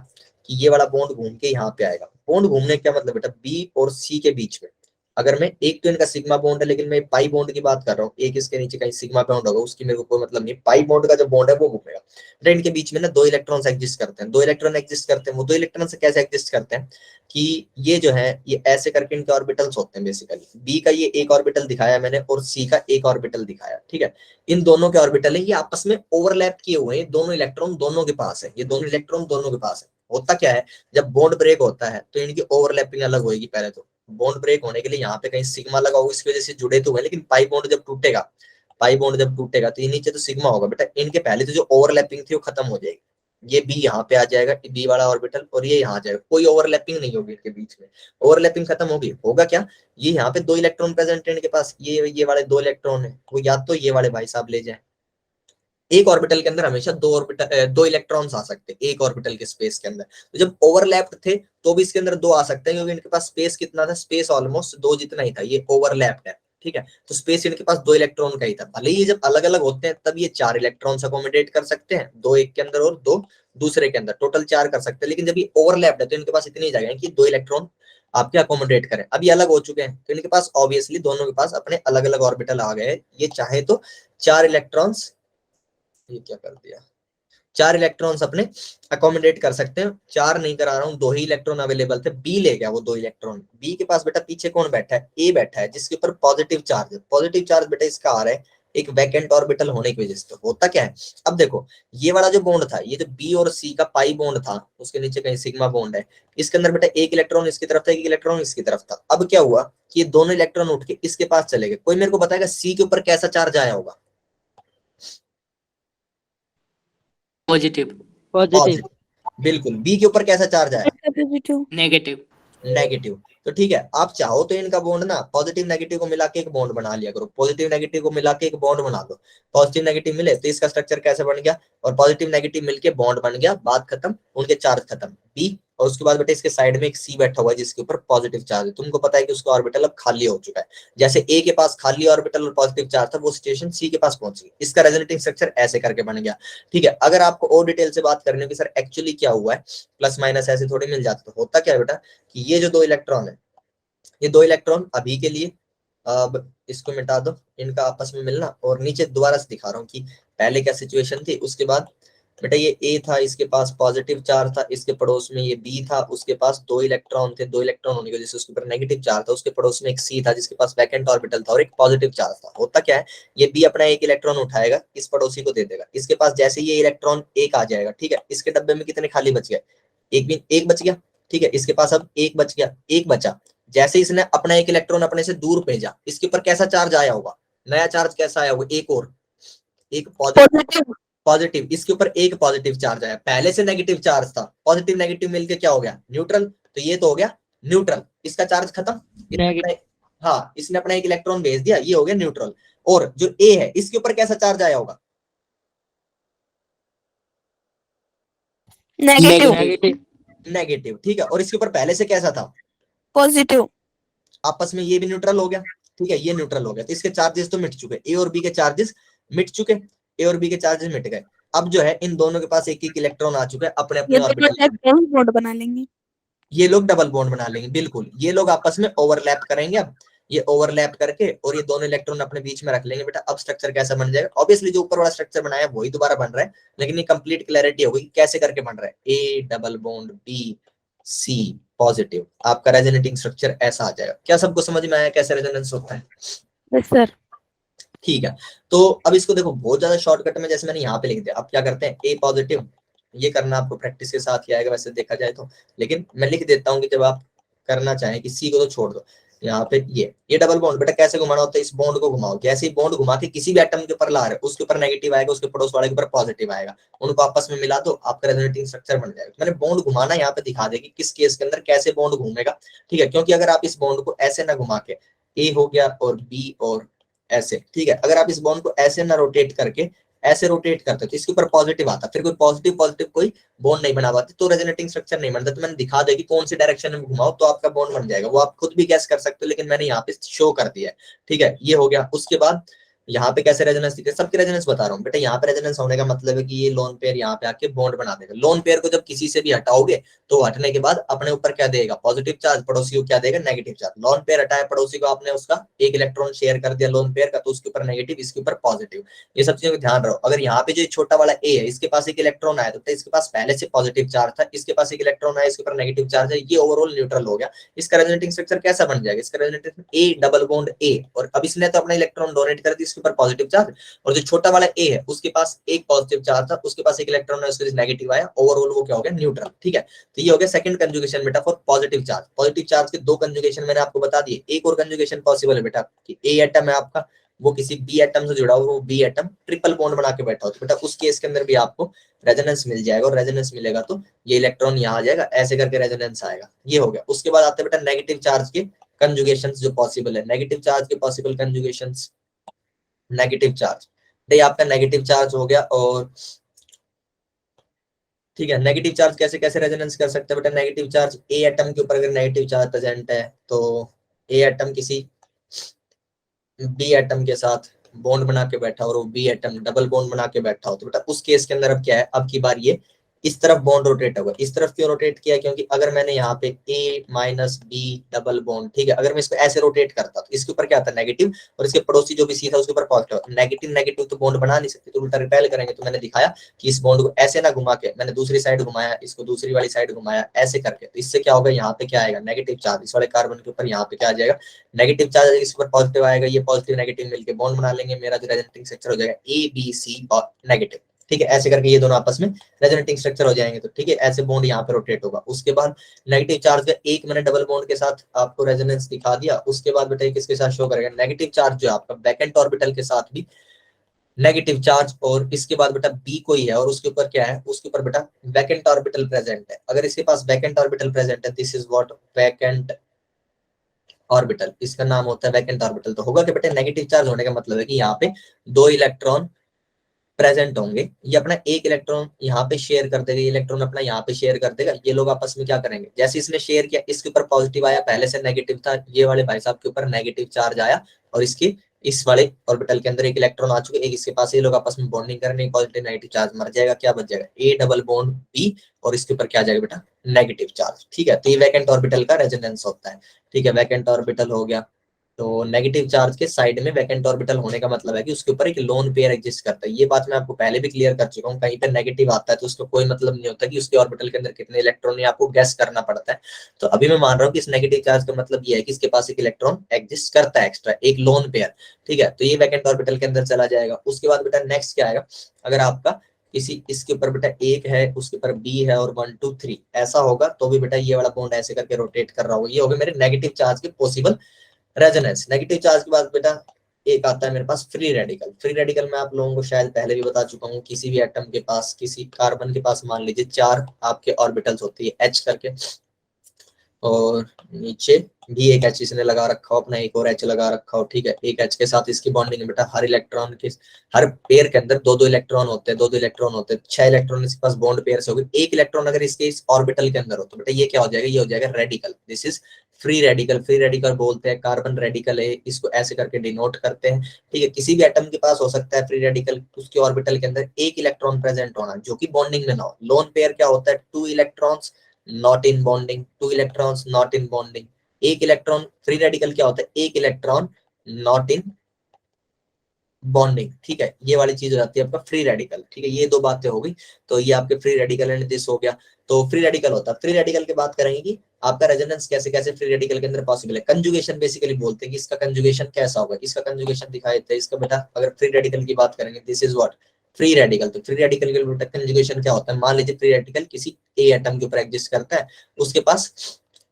कि ये वाला बॉन्ड घूम के यहाँ पे आएगा। बॉन्ड घूमने का मतलब बेटा बी और सी के बीच में, अगर मैं एक तो इनका सिग्मा बॉन्ड है, लेकिन मैं पाई बॉन्ड की बात कर रहा हूँ, एक इसके नीचे कहीं सिग्मा बॉन्ड होगा, उसकी मेरे को कोई मतलब नहीं। पाई बॉन्ड का जो बॉन्ड है वो घूमेगा। तो इनके बीच में ना दो इलेक्ट्रॉन्स एग्जिस्ट करते हैं, दो इलेक्ट्रॉन एग्जिस्ट करते हैं। वो दो इलेक्ट्रॉन से कैसे एग्जिस्ट करते हैं कि ये जो है ये ऐसे करके इनके ऑर्बिटल्स होते हैं बेसिकली। बी का ये एक ऑर्बिटल दिखाया मैंने और सी का एक ऑर्बिटल दिखाया। ठीक है, इन दोनों के ऑर्बिटल है, ये आपस में ओवरलैप किए हुए हैं। दोनों इलेक्ट्रॉन दोनों के पास है, ये दोनों इलेक्ट्रॉन दोनों के पास है। होता क्या है, जब बॉन्ड ब्रेक होता है तो इनकी ओवरलैपिंग अलग होगी। पहले तो बॉन्ड ब्रेक होने के लिए यहाँ पे कहीं सिग्मा लगा होगा, इसकी वजह से जुड़े तो हुए, लेकिन पाई बॉन्ड जब टूटेगा, पाई बॉन्ड जब टूटेगा तो ये नीचे तो सिग्मा होगा बेटा। इनके पहले तो जो ओवरलैपिंग थी वो खत्म हो जाएगी। ये बी यहाँ पे आ जाएगा, बी वाला ऑर्बिटल, और ये यहाँ आ जाएगा। कोई ओवरलैपिंग नहीं होगी इनके बीच में, ओवरलैपिंग खत्म होगी। होगा क्या, ये यहाँ पे दो इलेक्ट्रॉन प्रेजेंट है इनके पास, ये वाले दो इलेक्ट्रॉन है, वो या तो ये वाले भाई साहब ले जाए। एक ऑर्बिटल के अंदर हमेशा दो ऑर्बिटल, दो इलेक्ट्रॉन्स आ सकते हैं एक ऑर्बिटल के स्पेस के अंदर। तो जब ओवरलैप्ड थे तो भी इसके अंदर दो आ सकते हैं, क्योंकि इनके पास स्पेस कितना था, स्पेस ऑलमोस्ट दो जितना ही था। ये ओवरलैप्ड है, ठीक है, तो स्पेस इनके पास दो इलेक्ट्रॉन का ही था। भले ही ये जब अलग अलग होते हैं तब ये चार इलेक्ट्रॉन्स अकोमोडेट कर सकते हैं, दो एक के अंदर और दो दूसरे के अंदर, टोटल चार कर सकते हैं। लेकिन जब ये ओवरलैप्ड है तो इनके पास इतनी जगह है कि दो इलेक्ट्रॉन आपके अकोमोडेट करें। अब ये अलग हो चुके हैं तो इनके पास ऑब्वियसली दोनों के पास अपने अलग अलग ऑर्बिटल आ गए। ये चाहे तो चार इलेक्ट्रॉन्स, ये क्या कर दिया, चार इलेक्ट्रॉन्स अपने अकोमोडेट कर सकते हैं। चार नहीं करा रहा हूं, दो ही इलेक्ट्रॉन अवेलेबल थे, बी ले गया वो दो इलेक्ट्रॉन। बी के पास बेटा पीछे कौन बैठा है, ए बैठा है, जिसके ऊपर पॉजिटिव चार्ज है। पॉजिटिव चार्ज बेटा इसका आ रहा है एक वैकेंट ऑर्बिटल होने की वजह से। तो होता क्या है, अब देखो ये वाला जो बॉन्ड था, ये जो बी और सी का पाई बॉन्ड था, उसके नीचे कहीं सिग्मा बॉन्ड है, इसके अंदर बेटा एक इलेक्ट्रॉन इसकी तरफ था, एक इलेक्ट्रॉन इसकी तरफ था। अब क्या हुआ कि ये दोनों इलेक्ट्रॉन उठ के इसके पास चले गए। कोई मेरे को बताएगा सी के ऊपर कैसा चार्ज आया होगा? पॉजिटिव। पॉजिटिव। पॉजिटिव, बिल्कुल। बी के ऊपर कैसा चार्ज आया? नेगेटिव। नेगेटिव। तो ठीक है, आप चाहो तो इनका बॉन्ड ना पॉजिटिव नेगेटिव को मिला के एक बॉन्ड बना लिया करो, पॉजिटिव नेगेटिव को मिला के एक बॉन्ड बना दो। पॉजिटिव नेगेटिव मिले तो इसका स्ट्रक्चर कैसे बन गया, और पॉजिटिव नेगेटिव मिलके बॉन्ड बन गया, बात खत्म, उनके चार्ज खत्म। बी, और उसके बाद बेटा इसके साइड में एक सी बैठा हुआ है जिसके ऊपर पॉजिटिव चार्ज है। तुमको पता है कि उसका ऑर्बिटल अब खाली हो चुका है। जैसे ए के पास खाली ऑर्बिटल और पॉजिटिव चार्ज था, वो सिचुएशन सी के पास पहुंच गई। इसका रेजोनेटिंग स्ट्रक्चर ऐसे करके बन गया। ठीक है, अगर आपको और डिटेल से बात करनी होगी सर एक्चुअली क्या हुआ है, प्लस माइनस ऐसे थोड़ी मिल जाता, तो होता क्या है बेटा कि ये जो दो इलेक्ट्रॉन है, ये दो इलेक्ट्रॉन अभी के लिए, अब इसको मिटा दो, इनका आपस में मिलना, और नीचे दोबारा से दिखा रहा हूँ कि पहले क्या सिचुएशन थी, उसके बाद बेटा ये ए था, इसके पास पॉजिटिव चार्ज था, इसके पड़ोस में ये बी था, उसके पास 2 इलेक्ट्रॉन थे, 2 इलेक्ट्रॉन होने की वजह से उसके ऊपर नेगेटिव चार्ज था, उसके पड़ोस में एक सी था जिसके पास वैकेंट ऑर्बिटल था और एक पॉजिटिव चार्ज था। होता क्या है, ये बी अपना एक इलेक्ट्रॉन उठाएगा, इस पड़ोसी को दे देगा, इसके पास जैसे ये इलेक्ट्रॉन एक आ जाएगा, ठीक है, इसके डब्बे में कितने खाली बच गए, एक बच गया, ठीक है, इसके पास अब एक बच गया, एक बचा, जैसे इसने अपना एक इलेक्ट्रॉन अपने से दूर भेजा, इसके ऊपर कैसा चार्ज आया होगा, नया चार्ज कैसा आया होगा, एक और, एक पॉजिटिव, पॉजिटिव, इसके ऊपर एक पॉजिटिव चार्ज आया, पहले से नेगेटिव चार्ज था, पॉजिटिव नेगेटिव मिलके क्या हो गया, न्यूट्रल, तो ये तो हो गया न्यूट्रल, इसका चार्ज खत्म, हाँ, इसने अपना एक इलेक्ट्रॉन भेज दिया, ये हो गया न्यूट्रल। और जो ए है इसके ऊपर कैसा चार्ज आया होगा, नेगेटिव, नेगेटिव, ठीक है, और इसके ऊपर पहले से कैसा था, पॉजिटिव, आपस में ये भी न्यूट्रल हो गया, ठीक है, ये न्यूट्रल हो गया, तो इसके चार्जेस तो मिट चुके, ए और बी के चार्जेस मिट चुके, ए और बी के चार्जेस मिट गए। अब जो है इन दोनों के पास एक एक इलेक्ट्रॉन आ चुका है अपने अपने ऑर्बिटल, डबल बॉन्ड बना लेंगे, ये लोग डबल बॉन्ड बना लेंगे, बिल्कुल, ये लोग आपस में ओवरलैप करेंगे, अब ये ओवरलैप करके और ये दोनों इलेक्ट्रॉन अपने बीच में रख लेंगे। बेटा अब स्ट्रक्चर कैसा बन जाएगा, ऑब्वियसली जो ऊपर वाला स्ट्रक्चर बनाया वही दोबारा बन रहा है, लेकिन ये कंप्लीट क्लैरिटी होगी कैसे करके बन रहा है, a double bond b c positive, आपका रेजोनेटिंग स्ट्रक्चर ऐसा आ जाएगा। क्या सबको समझ में आया कैसे रेजोनेंस होता है? Yes sir. ठीक है, तो अब इसको देखो बहुत ज्यादा शॉर्टकट में जैसे मैंने यहाँ पे लिख दिया, अब क्या करते हैं, ए पॉजिटिव, ये करना आपको प्रैक्टिस के साथ ही आएगा वैसे देखा जाए तो, लेकिन मैं लिख देता हूँ कि जब आप करना चाहें कि सी को तो छोड़ दो, यहाँ पे ये डबल बॉन्ड, बेटा कैसे घुमाना होता है, इस बॉन्ड को घुमाओ, जैसे ही बॉन्ड घुमा के किसी भी एटम के ऊपर ला रहे हो उसके ऊपर नेगेटिव आएगा, उसके पड़ोस वाले के ऊपर पॉजिटिव आएगा, उनको आपस में मिला दो, आपका रेजोनेटिंग स्ट्रक्चर बन जाएगा। मैंने बॉन्ड घुमाना यहाँ पे दिखा दे कि किस केस के अंदर कैसे बॉन्ड घूमेगा, ठीक है, क्योंकि अगर आप इस बॉन्ड को ऐसे ना घुमा के, ए हो गया और बी और ऐसे, ठीक है, अगर आप इस बॉन्ड को ऐसे ना रोटेट करके ऐसे रोटेट करते तो इसके ऊपर पॉजिटिव आता, फिर कोई पॉजिटिव पॉजिटिव कोई बॉन्ड नहीं बना पाते, तो रेजोनेटिंग स्ट्रक्चर नहीं बनता। तो मैंने दिखा दिया कि कौन सी डायरेक्शन में घुमाओ तो आपका बॉन्ड बन जाएगा, वो आप खुद भी गैस कर सकते हो, लेकिन मैंने यहाँ पे शो कर दिया है, ठीक है, ये हो गया। उसके बाद यहाँ पे कैसे रेजोनेंस दिखते, सबके रेजोनेंस बता रहा हूँ बेटा, यहाँ पे रेजोनेंस होने का मतलब है कि ये लोन पेयर यहाँ पे आके बॉन्ड बना देगा, लोन पेयर को जब किसी से भी हटाओगे तो हटने के बाद अपने ऊपर क्या देगा, पॉजिटिव चार्ज, पड़ोसी को क्या देगा, नेगेटिव चार्ज। लोन पेयर हटाया पड़ोसी को, आपने उसका एक इलेक्ट्रॉन शेयर कर दिया लोन पेयर का, तो उसके ऊपर नेगेटिव, इसके ऊपर पॉजिटिव, ये सब चीजों को ध्यान रहो। अगर यहाँ पे जो छोटा वाला ए है इसके पास एक इलेक्ट्रॉन आया तो इसके पास पहले से पॉजिटिव चार्ज था, इसके पास एक इलेक्ट्रॉन आया इसके ऊपर नेगेटिव चार्ज है, ये ओवरऑल न्यूट्रल हो गया। इसका रेजोनेटिंग स्ट्रक्चर कैसा बन जाएगा, इसका रेजोनेटिंग ए डबल बॉन्ड ए, और अब इसने तो अपना इलेक्ट्रॉन डोनेट कर दिया इसके ऊपर पॉजिटिव चार्ज, और जो छोटा वाला ए है उसके पास एक पॉजिटिव चार्ज था, उसके पास एक इलेक्ट्रॉन है उसके नेगेटिव आया, ओवरऑल वो क्या हो गया, न्यूट्रल, ठीक है। तो ये हो गया सेकंड कंजुगेशन बेटा for positive charge. Positive charge के दो कंजुगेशन मैंने आपको बता दिए, एक और कंजुगेशन पॉसिबल है बेटा कि ए एटम है आपका, वो किसी बी एटम से जुड़ा हुआ, वो बी एटम ट्रिपल बॉन्ड बना के बैठा हो, तो बेटा उस केस के अंदर भी आपको रेजोनेंस मिल जाएगा, और रेजोनेंस मिलेगा तो ये इलेक्ट्रॉन यहाँ आ जाएगा, ऐसे करके रेजोनेंस आएगा, ये हो गया। उसके बाद आते हैं बेटा नेगेटिव चार्ज के कंजुगेशंस जो पॉसिबल है, नेगेटिव चार्ज के पॉसिबल कंजुगेशंस, नेगेटिव चार्ज, ये आपका नेगेटिव चार्ज हो गया, और ठीक है, नेगेटिव चार्ज कैसे कैसे रेजोनेंस कर सकते हैं बेटा, नेगेटिव चार्ज ए एटम के ऊपर अगर नेगेटिव चार्ज प्रेजेंट है तो ए एटम किसी बी एटम के साथ बॉन्ड बना के बैठा और वो बी एटम डबल बॉन्ड बना के बैठा हो, तो बेटा उस केस के अंदर अब क्या है, अब की बार ये इस तरफ बॉन्ड रोटेट होगा। इस तरफ क्यों रोटेट किया, क्योंकि अगर मैंने यहाँ पे ए माइनस बी डबल बॉन्ड, ठीक है, अगर मैं इसको ऐसे रोटेट करता तो इसके ऊपर क्या आता है, नेगेटिव, और इसके पड़ोसी जो भी सी था उसके ऊपर पॉजिटिव। नेगेटिव नेगेटिव तो बॉन्ड बना नहीं सकते, तो उल्टा रिपेल करेंगे। तो मैंने दिखाया कि इस बॉन्ड को ऐसे ना घुमा के मैंने दूसरी साइड घुमाया, इसको दूसरी वाली साइड घुमाया, ऐसे करके, तो इससे क्या होगा, यहाँ पे क्या आएगा, नेगेटिव चार्ज, इस वाले कार्बन के ऊपर यहाँ पे क्या आ जाएगा, नेगेटिव चार्ज, इस पर पॉजिटिव आएगा, ये पॉजिटिव नेगेटिव मिलके बॉन्ड बना लेंगे, मेरा जो रेजोनेटिंग स्ट्रक्चर हो जाएगा ए बी सी और नेगेटिव, ठीक है, ऐसे करके ये दोनों आपस में रेजोनेटिंग स्ट्रक्चर हो जाएंगे। तो ठीक है, ऐसे बॉन्ड यहाँ पे रोटेट होगा। उसके बाद नेगेटिव चार्ज का एक मैंने डबल बॉन्ड के साथ आपको रेजोनेंस दिखा दिया। उसके बाद बेटा किसके साथ शो करेगा, नेगेटिव चार्ज जो आपका वैकेंट ऑर्बिटल के साथ भी नेगेटिव चार्ज, और इसके बाद बेटा बी कोई है और उसके ऊपर क्या है, उसके ऊपर बेटा वैकेंट ऑर्बिटल प्रेजेंट है। अगर इसके पास वैकेंट ऑर्बिटल प्रेजेंट है, this is what vacant orbital, इसका नाम होता है वैकेंट ऑर्बिटल। तो होगा कि बेटा नेगेटिव चार्ज होने का मतलब है कि यहाँ पे दो इलेक्ट्रॉन प्रेजेंट होंगे, ये अपना एक इलेक्ट्रॉन यहाँ पे शेयर कर देगा, ये इलेक्ट्रॉन अपना यहाँ पे शेयर कर देगा, ये लोग आपस में क्या करेंगे, जैसे इसने शेयर किया इसके ऊपर पॉजिटिव आया, पहले से नेगेटिव था, ये वाले भाई साहब के ऊपर नेगेटिव चार्ज आया, और इसके इस वाले ऑर्बिटल के अंदर एक इलेक्ट्रॉन आ चुके, एक इसके पास, ये लोग आपस में बॉन्डिंग करेंगे, पॉजिटिव नेगेटिव चार्ज मर जाएगा, क्या बच जाएगा, ए डबल बॉन्ड बी, और इसके ऊपर क्या आ जाएगा बेटा, नेगेटिव चार्ज। ठीक है, तो ये वैकेंट ऑर्बिटल का रेजोनेंस होता है। ठीक है, वैकेंट ऑर्बिटल हो गया। तो नेगेटिव चार्ज के साइड में वैकेंट ऑर्बिटल होने का मतलब है कि उसके ऊपर एक लोन पेयर एग्जिस्ट करता है। ये बात मैं आपको पहले भी क्लियर कर चुका हूँ। कहीं पर नेगेटिव आता है तो उसका कोई मतलब नहीं होता कि उसके ऑर्बिटल के अंदर कितने इलेक्ट्रॉन है, आपको गैस करना पड़ता है। तो अभी मैं मान रहा हूँ कि इस नेगेटिव चार्ज का मतलब ये है कि इसके पास एक इलेक्ट्रॉन एग्जिस्ट करता है एक्स्ट्रा, एक लोन पेयर। ठीक है, तो ये वैकेंट ऑर्बिटल के अंदर चला जाएगा। उसके बाद बेटा नेक्स्ट क्या आएगा, अगर आपका किसी इसके ऊपर बेटा एक है, उसके ऊपर बी है और 1 2 3 ऐसा होगा, तो भी बेटा ये वाला बॉन्ड ऐसे करके रोटेट कर रहा होगा। ये होगा मेरे नेगेटिव चार्ज के पॉसिबल रेजोनेंस। नेगेटिव चार्ज के बाद बेटा एक आता है मेरे पास फ्री रेडिकल। फ्री रेडिकल मैं आप लोगों को शायद पहले भी बता चुका हूँ। किसी भी एटम के पास, किसी कार्बन के पास मान लीजिए 4 आपके ऑर्बिटल्स होती है एच करके, और नीचे भी एक एच इसने लगा रखा हो, अपना एक और एच लगा रखा हो। ठीक है, एक एच के साथ इसकी बॉन्डिंग है बेटा, हर इलेक्ट्रॉन के, हर पेयर के अंदर दो दो इलेक्ट्रॉन होते हैं, दो दो इलेक्ट्रॉन होते हैं, 6 इलेक्ट्रॉन इसके पास बॉन्ड पेयर से होगी। एक इलेक्ट्रॉन अगर इसके इस ऑर्बिटल के अंदर हो तो बेटा ये क्या हो जाएगा, ये हो जाएगा radical. This is free radical. Free radical बोलते हैं, कार्बन रेडिकल है, इसको ऐसे करके डिनोट करते हैं। ठीक है, किसी भी एटम के पास हो सकता है फ्री रेडिकल, उसके ऑर्बिटल के अंदर एक इलेक्ट्रॉन प्रेजेंट होना जो कि बॉन्डिंग में ना हो। लोन पेयर क्या होता है, 2 electrons not in bonding, 2 electrons not in bonding. एक इलेक्ट्रॉन फ्री रेडिकल क्या होता है, एक इलेक्ट्रॉन नॉट इन बॉन्डिंग। ठीक है, ये वाली चीज हो जाती है आपका फ्री रेडिकल। ठीक है, ये दो बातें हो गई। तो ये आपके फ्री रेडिकल एंड दिस हो गया। तो फ्री रेडिकल होता है। फ्री रेडिकल की बात करेंगे कि आपका रेजोनेंस कैसे कैसे फ्री रेडिकल के अंदर पॉसिबल है। कंजुगेशन बेसिकली बोलते हैं कि इसका कंजुगेशन कैसा होगा। इसका कंजुगेशन दिखाई देता है इसका बेटा, अगर फ्री रेडिकल की बात करेंगे, this is what free radical. तो फ्री रेडिकल के बेटा कंजुगेशन क्या होता है, मान लीजिए फ्री रेडिकल किसी ए एटम के ऊपर एग्जिस्ट करता है, उसके पास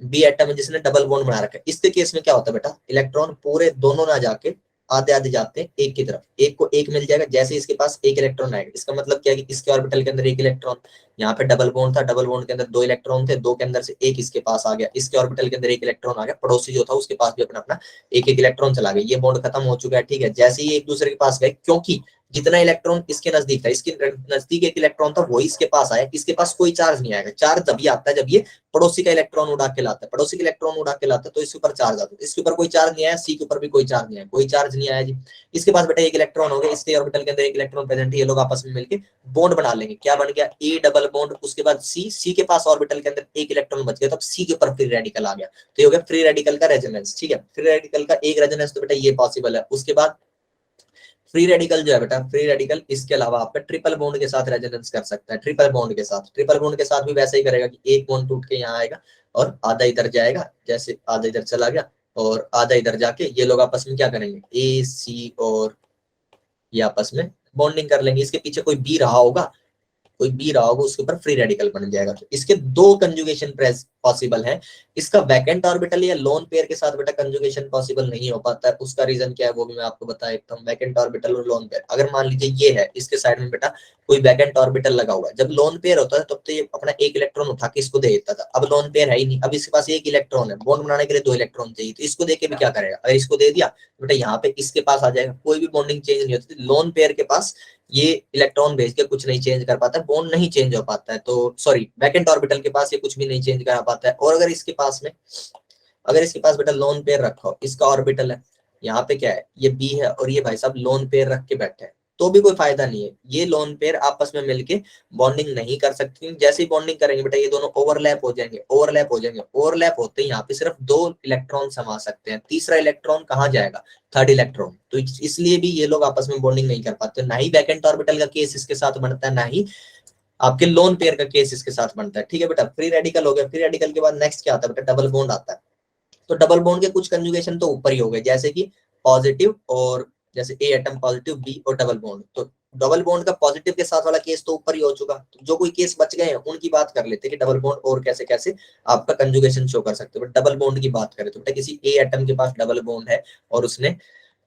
बी एटम है जिसने डबल बॉन्ड बना रखा है। इसके केस में क्या होता है बेटा, इलेक्ट्रॉन पूरे दोनों ना जाके आधे आधे जाते हैं एक की तरफ, एक को एक मिल जाएगा। जैसे इसके पास एक इलेक्ट्रॉन आएगा, इसका मतलब क्या है कि इसके ऑर्बिटल के अंदर एक इलेक्ट्रॉन, यहाँ पे डबल बॉन्ड था, डबल बॉन्ड के अंदर 2 इलेक्ट्रॉन थे, 2 के अंदर से एक इसके पास आ गया, इसके ऑर्बिटल के अंदर एक इलेक्ट्रॉन आ गया, पड़ोसी जो था उसके पास भी अपना अपना एक एक इलेक्ट्रॉन चला गया। ये बॉन्ड खत्म हो चुका है। ठीक है, जैसे ही एक दूसरे के पास गए, क्योंकि जितना इलेक्ट्रॉन इसके नजदीक था, इसके नजदीक एक इलेक्ट्रॉन था, वो इसके पास आया, इसके पास कोई चार्ज नहीं आएगा। चार्ज तभी आता है जब ये पड़ोसी का इलेक्ट्रॉन उड़ा के लाता है, पड़ोसी का इलेक्ट्रॉन उड़ा के लाता है तो इसके ऊपर चार्ज आता है। इसके ऊपर कोई चार्ज नहीं आया, सी के ऊपर भी कोई चार्ज नहीं आया, कोई चार्ज नहीं आया जी। इसके पास बेटा एक इलेक्ट्रॉन हो गया, इसके ऑर्बिटल के अंदर एक इलेक्ट्रॉन प्रेजेंट है, ये लोग आपस में मिलकर बॉन्ड बना लेंगे। क्या बन गया, ए डबल बॉन्ड, उसके बाद सी, सी के पास ऑर्बिटल के अंदर एक इलेक्ट्रॉन बच गया, तब सी के ऊपर फ्री रेडिकल आ गया। तो ये हो गया फ्री रेडिकल का रेजोनेंस। ठीक है, फ्री रेडिकल का एक रेजोनेंस तो बेटा ये पॉसिबल है। उसके बाद फ्री रेडिकल जो है बेटा, फ्री रेडिकल इसके अलावा आपका ट्रिपल बॉन्ड के साथ रेजोनेंस कर सकता है। ट्रिपल बॉन्ड के साथ, ट्रिपल बॉन्ड के साथ भी वैसे ही करेगा कि एक बॉन्ड टूट के यहाँ आएगा और आधा इधर जाएगा, जैसे आधा इधर चला गया और आधा इधर जाके ये लोग आपस में क्या करेंगे, ए सी और ये आपस में बॉन्डिंग कर लेंगे। इसके पीछे कोई बी रहा होगा, कोई बी रहा होगा, उसके ऊपर फ्री रेडिकल बन जाएगा। तो इसके दो कंजुगेशन पॉसिबल है। इसका वैकेंट ऑर्बिटल या लोन पेयर के साथ बेटा कंजुगेशन पॉसिबल नहीं हो पाता है। उसका रीजन क्या है वो भी मैं आपको बता देता हूँ। वैकेंट ऑर्बिटल और लोन पेयर, अगर मान लीजिए ये है, इसके साइड में बेटा कोई वैकेंट ऑर्बिटल लगा हुआ है, जब लोन पेयर होता है तब तो ये अपना एक इलेक्ट्रॉन उठा के इसको दे देता था। अब लोन पेयर है ही नहीं, अब इसके पास एक इलेक्ट्रॉन है, बॉन्ड बनाने के लिए 2 इलेक्ट्रॉन चाहिए, तो इसको देके भी क्या करेगा, अगर इसको दे दिया तो बेटा यहाँ पे इसके पास आ जाएगा, कोई भी बॉन्डिंग चेंज नहीं होती। लोन पेयर के पास ये इलेक्ट्रॉन भेज के कुछ नहीं चेंज कर पाता है, बॉन्ड नहीं चेंज हो पाता है। तो सॉरी, वैकेंट ऑर्बिटल के पास ये कुछ भी नहीं चेंज करा पाता है। और अगर इसके पास में, अगर इसके पास बेटा लोन पेयर रखा हो, इसका ऑर्बिटल है, यहाँ पे क्या है, ये बी है और ये भाई साहब लोन पेयर रख के बैठे हैं, तो भी कोई फायदा नहीं है। ये लोन पेयर आपस में मिलके बॉन्डिंग नहीं कर सकती। जैसे ही बॉन्डिंग करेंगे बेटा ये दोनों ओवरलैप हो जाएंगे, ओवरलैप हो जाएंगे। ओवरलैप होते ही यहाँ पे सिर्फ 2 इलेक्ट्रॉन समा सकते हैं, तीसरा इलेक्ट्रॉन कहाँ जाएगा, थर्ड इलेक्ट्रॉन। तो इसलिए भी ये लोग आपस में बॉन्डिंग नहीं कर पाते। ना ही वैकेंट ऑर्बिटल का केस इसके साथ बनता है, ना ही आपके लोन पेयर का केस इसके साथ बनता है। ठीक है बेटा, फ्री रेडिकल हो गया। फ्री रेडिकल के बाद नेक्स्ट क्या आता है बेटा, डबल बॉन्ड आता है। तो डबल बॉन्ड के कुछ कंजुगेशन तो ऊपर ही हो गए, जैसे कि पॉजिटिव और जैसे ए एटम पॉजिटिव, बी और डबल बॉन्ड। तो डबल बॉन्ड का पॉजिटिव के साथ वाला केस तो ऊपर ही हो चुका। तो जो कोई केस बच गए हैं उनकी बात कर लेते हैं कि डबल बॉन्ड और कैसे कैसे आपका कंजुगेशन शो कर सकते हो। डबल बॉन्ड की बात करें तो बेटा किसी ए एटम के पास डबल बॉन्ड है और उसने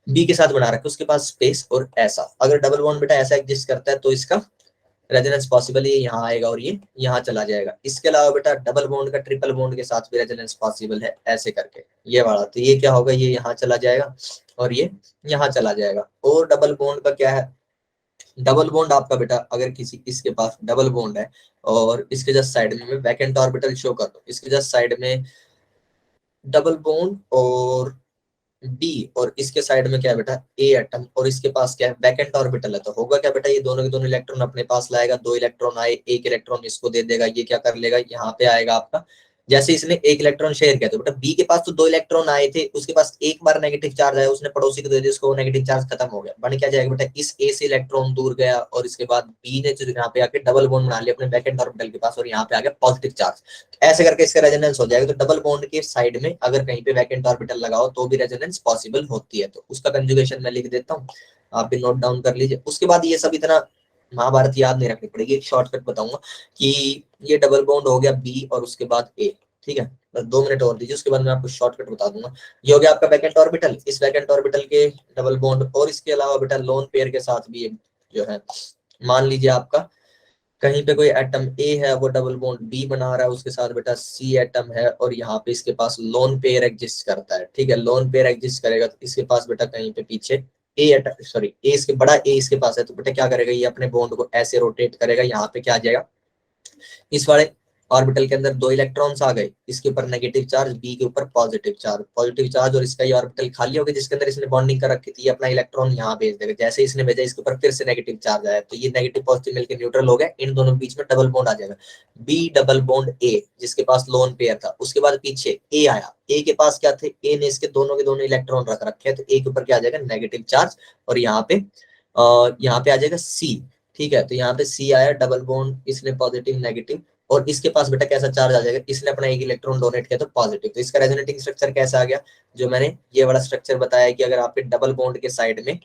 बी के साथ बना रखा है, उसके पास स्पेस और ऐसा, अगर डबल बॉन्ड बेटा ऐसा एग्जिस्ट करता है तो इसका रेजोनेंस पॉसिबल, ये यहाँ आएगा और ये यहाँ चला जाएगा। इसके अलावा बेटा डबल बॉन्ड का ट्रिपल बॉन्ड के साथ भी रेजोनेंस पॉसिबल है, ऐसे करके ये वाला। तो ये क्या होगा, ये यहाँ चला जाएगा और ये यहाँ चला जाएगा। और डबल बॉन्ड का क्या है, डबल बॉन्ड आपका बेटा अगर किसी इसके पास डबल बॉन्ड है और इसके जस्ट साइड में वैकेंट ऑर्बिटल शो कर दो, इसके जस्ट साइड में डबल बॉन्ड और बी और इसके साइड में क्या है बेटा ए एटम और इसके पास क्या है वैकेंट ऑर्बिटल है, तो होगा क्या बेटा, ये दोनों के दोनों इलेक्ट्रॉन अपने पास लाएगा, 2 इलेक्ट्रॉन आए, एक इलेक्ट्रॉन इसको दे देगा, ये क्या कर लेगा, यहाँ पे आएगा आपका जैसे इसने एक इलेक्ट्रॉन शेयर किया तो बेटा बी के पास तो 2 इलेक्ट्रॉन आए थे, उसके पास एक बार नेगेटिव चार्ज आया, उसने पड़ोसी को दे दिया, उसको नेगेटिव चार्ज खत्म हो गया, बन क्या जाएगा बेटा इस ए से इलेक्ट्रॉन दूर गया और इसके बाद बी ने जो यहाँ पे आके डबल बॉन्ड बना लिया अपने वैकेंट ऑर्बिटल के पास और यहाँ पे आ गया पॉजिटिव चार्ज। ऐसे करके इसका रेजोनेंस हो जाएगा। तो डबल बॉन्ड के साइड में अगर कहीं पे वैकेंट ऑर्बिटल लगाओ तो भी रेजोनेंस पॉसिबल होती है। तो उसका कंजुगेशन मैं लिख देता हूँ, आप भी नोट डाउन कर लीजिए। उसके बाद ये सब इतना महाभारत याद नहीं रखनी पड़ेगी, एक शॉर्टकट बताऊंगा कि ये डबल बॉन्ड हो गया बी और उसके बाद ए, ठीक है, बस 2 मिनट और दीजिए, उसके बाद मैं आपको शॉर्टकट बता दूंगा। ये हो गया आपका वैकेंट ऑर्बिटल, इस वैकेंट ऑर्बिटल के डबल बॉन्ड और इसके अलावा बेटा लोन पेयर के साथ भी जो है, मान लीजिए आपका कहीं पे कोई एटम ए है वो डबल बॉन्ड बी बना रहा है, उसके साथ बेटा सी एटम है और यहाँ पे इसके पास लोन पेयर एग्जिस्ट करता है, ठीक है, लोन पेयर एग्जिस्ट करेगा तो इसके पास बेटा कहीं पे पीछे ए एटम सॉरी ए इसके बड़ा ए इसके पास है, तो बेटा क्या करेगा ये अपने बॉन्ड को ऐसे रोटेट करेगा, यहाँ पे क्या आ जाएगा इस वाले ऑर्बिटल के अंदर 2 इलेक्ट्रॉन्स आ गए, इसके ऊपर नेगेटिव चार्ज बी के ऊपर पॉजिटिव चार्ज और इसका ये ऑर्बिटल खाली हो गया जिसके अंदर इसने बॉन्डिंग कर रखी थी, अपना इलेक्ट्रॉन यहाँ भेज देगा, जैसे इसने भेजा इसके ऊपर फिर से नेगेटिव चार्ज आया तो ये नेगेटिव पॉजिटिव मिलकर न्यूट्रल हो गया, इन दोनों के बीच में डबल बॉन्ड आ जाएगा बी डबल बॉन्ड ए जिसके पास लोन पेयर था। उसके बाद पीछे ए आया, ए के पास क्या थे, ए ने इसके दोनों के दोनों इलेक्ट्रॉन रख रखे हैं तो ए के ऊपर क्या आ जाएगा नेगेटिव चार्ज और यहाँ पे आ जाएगा सी, ठीक है, तो यहाँ पे सी आया डबल बॉन्ड, इसने पॉजिटिव नेगेटिव और इसके पास बेटा कैसा चार्ज आ जाएगा, इसने अपना एक इलेक्ट्रॉन डोनेट किया तो पॉजिटिव। तो इसका रेजोनेटिंग स्ट्रक्चर कैसा आ गया, जो मैंने ये वाला स्ट्रक्चर बताया कि अगर आपके डबल बॉन्ड के साइड में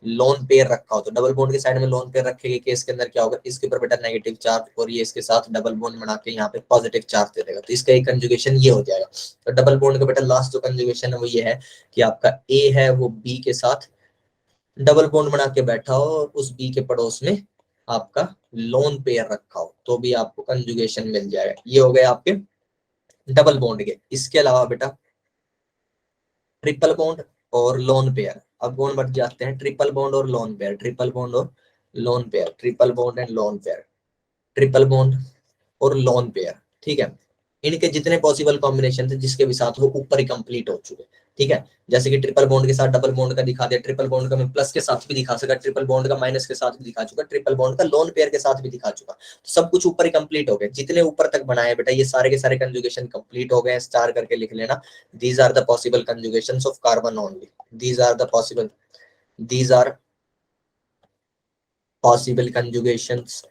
लोन पेयर रखा हो तो डबल बॉन्ड के साइड में लोन पेयर रखेंगे केस के अंदर क्या होगा, इसके ऊपर बेटा नेगेटिव चार्ज और ये इसके साथ डबल बॉन्ड बना के यहाँ पे पॉजिटिव चार्ज दे देगा, तो इसका एक कंजुगेशन ये हो जाएगा। तो डबल बॉन्ड का बेटा लास्ट जो कंजुगेशन है वो ये है कि आपका ए है वो बी के साथ डबल बॉन्ड बना के बैठा हो और उस बी के पड़ोस में आपका लोन पेयर रखा हो तो भी आपको कंजुगेशन मिल जाएगा। ये हो गए आपके डबल बॉन्ड के। इसके अलावा बेटा ट्रिपल बॉन्ड और लोन पेयर, अब कौन बढ़ जाते हैं, ट्रिपल बॉन्ड और लोन पेयर, ट्रिपल बॉन्ड और lone pair, triple bond and lone pair, triple bond और लोन पेयर, ठीक है, इनके जितने पॉसिबल कॉम्बिनेशन थे जिसके भी साथ वो ऊपर ही कंप्लीट हो चुके, ठीक है, जैसे कि ट्रिपल बॉन्ड के साथ डबल बॉन्ड का दिखा दिया, ट्रिपल बॉन्ड का मैं प्लस के साथ भी दिखा सका, ट्रिपल बॉन्ड का माइनस के साथ भी दिखा चुका, ट्रिपल बॉन्ड का लोन पेयर के साथ भी दिखा चुका, तो सब कुछ ऊपर ही कंप्लीट हो गया, जितने ऊपर तक बनाए बेटा ये सारे के सारे कंजुगेशन कंप्लीट हो गए, स्टार करके लिख लेना, these are the possible conjugations of carbon only, these are possible conjugations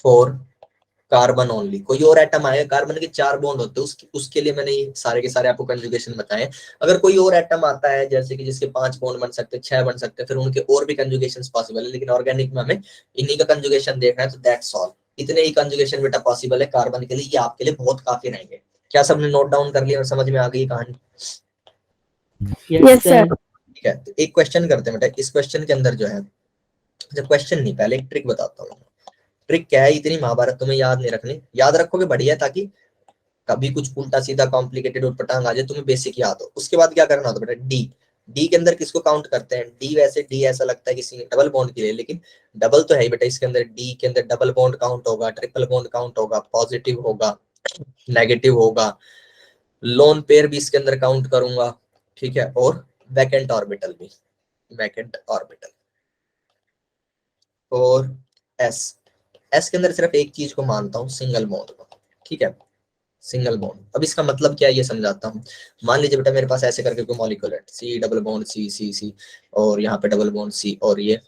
for carbon only. कोई और एटम आएगा, कार्बन के 4 बॉन्ड होते हैं उसके लिए मैंने ये सारे के सारे आपको कंजुगेशन बताए। अगर कोई और एटम आता है जैसे कि जिसके 5 बॉन्ड बन सकते हैं, 6 बन सकते हैं, फिर उनके और भी कंजुगेशंस पॉसिबल है, लेकिन ऑर्गेनिक में हमें इन्हीं का कंजुगेशन देखना है, तो दैट्स ऑल, इतने ही कंजुगेशन बेटा पॉसिबल है कार्बन के लिए, ये आपके लिए बहुत काफी रहेंगे। क्या सबने नोट डाउन कर लिया और समझ में आ गई कहानी? Yes sir. ठीक है, तो एक क्वेश्चन करते हैं बेटा, इस क्वेश्चन के अंदर जो है, जब क्वेश्चन नहीं पहले एक ट्रिक बताता हूँ। ट्रिक क्या है, इतनी महाभारत तुम्हें याद नहीं रखनी, याद रखोगे बढ़िया, ताकि कभी कुछ उल्टा सीधा कॉम्प्लिकेटेड उठपटांग आ जाए तुम्हें बेसिक याद हो। उसके बाद क्या करना होता है बेटा, डी, डी के अंदर किसको काउंट करते हैं, डी, वैसे डी ऐसा लगता है किसी डबल बॉन्ड के लिए, लेकिन डबल तो है ही बेटा, इसके अंदर डी के अंदर डबल बॉन्ड काउंट होगा, ट्रिपल बॉन्ड काउंट होगा, पॉजिटिव होगा, नेगेटिव होगा, लोन पेयर भी इसके अंदर काउंट करूंगा, ठीक है, और वैकेंट ऑर्बिटल भी, वैकेंट ऑर्बिटल और एस के अंदर सिर्फ एक चीज को मानता हूँ, सिंगल बॉन्ड को, ठीक है, सिंगल बॉन्ड। अब इसका मतलब क्या है ये समझाता हूँ। मान लीजिए बेटा मेरे पास ऐसे करके कोई मॉलिक्यूल है, सी डबल बॉन्ड सी सी सी और यहाँ पे डबल बॉन्ड सी और ये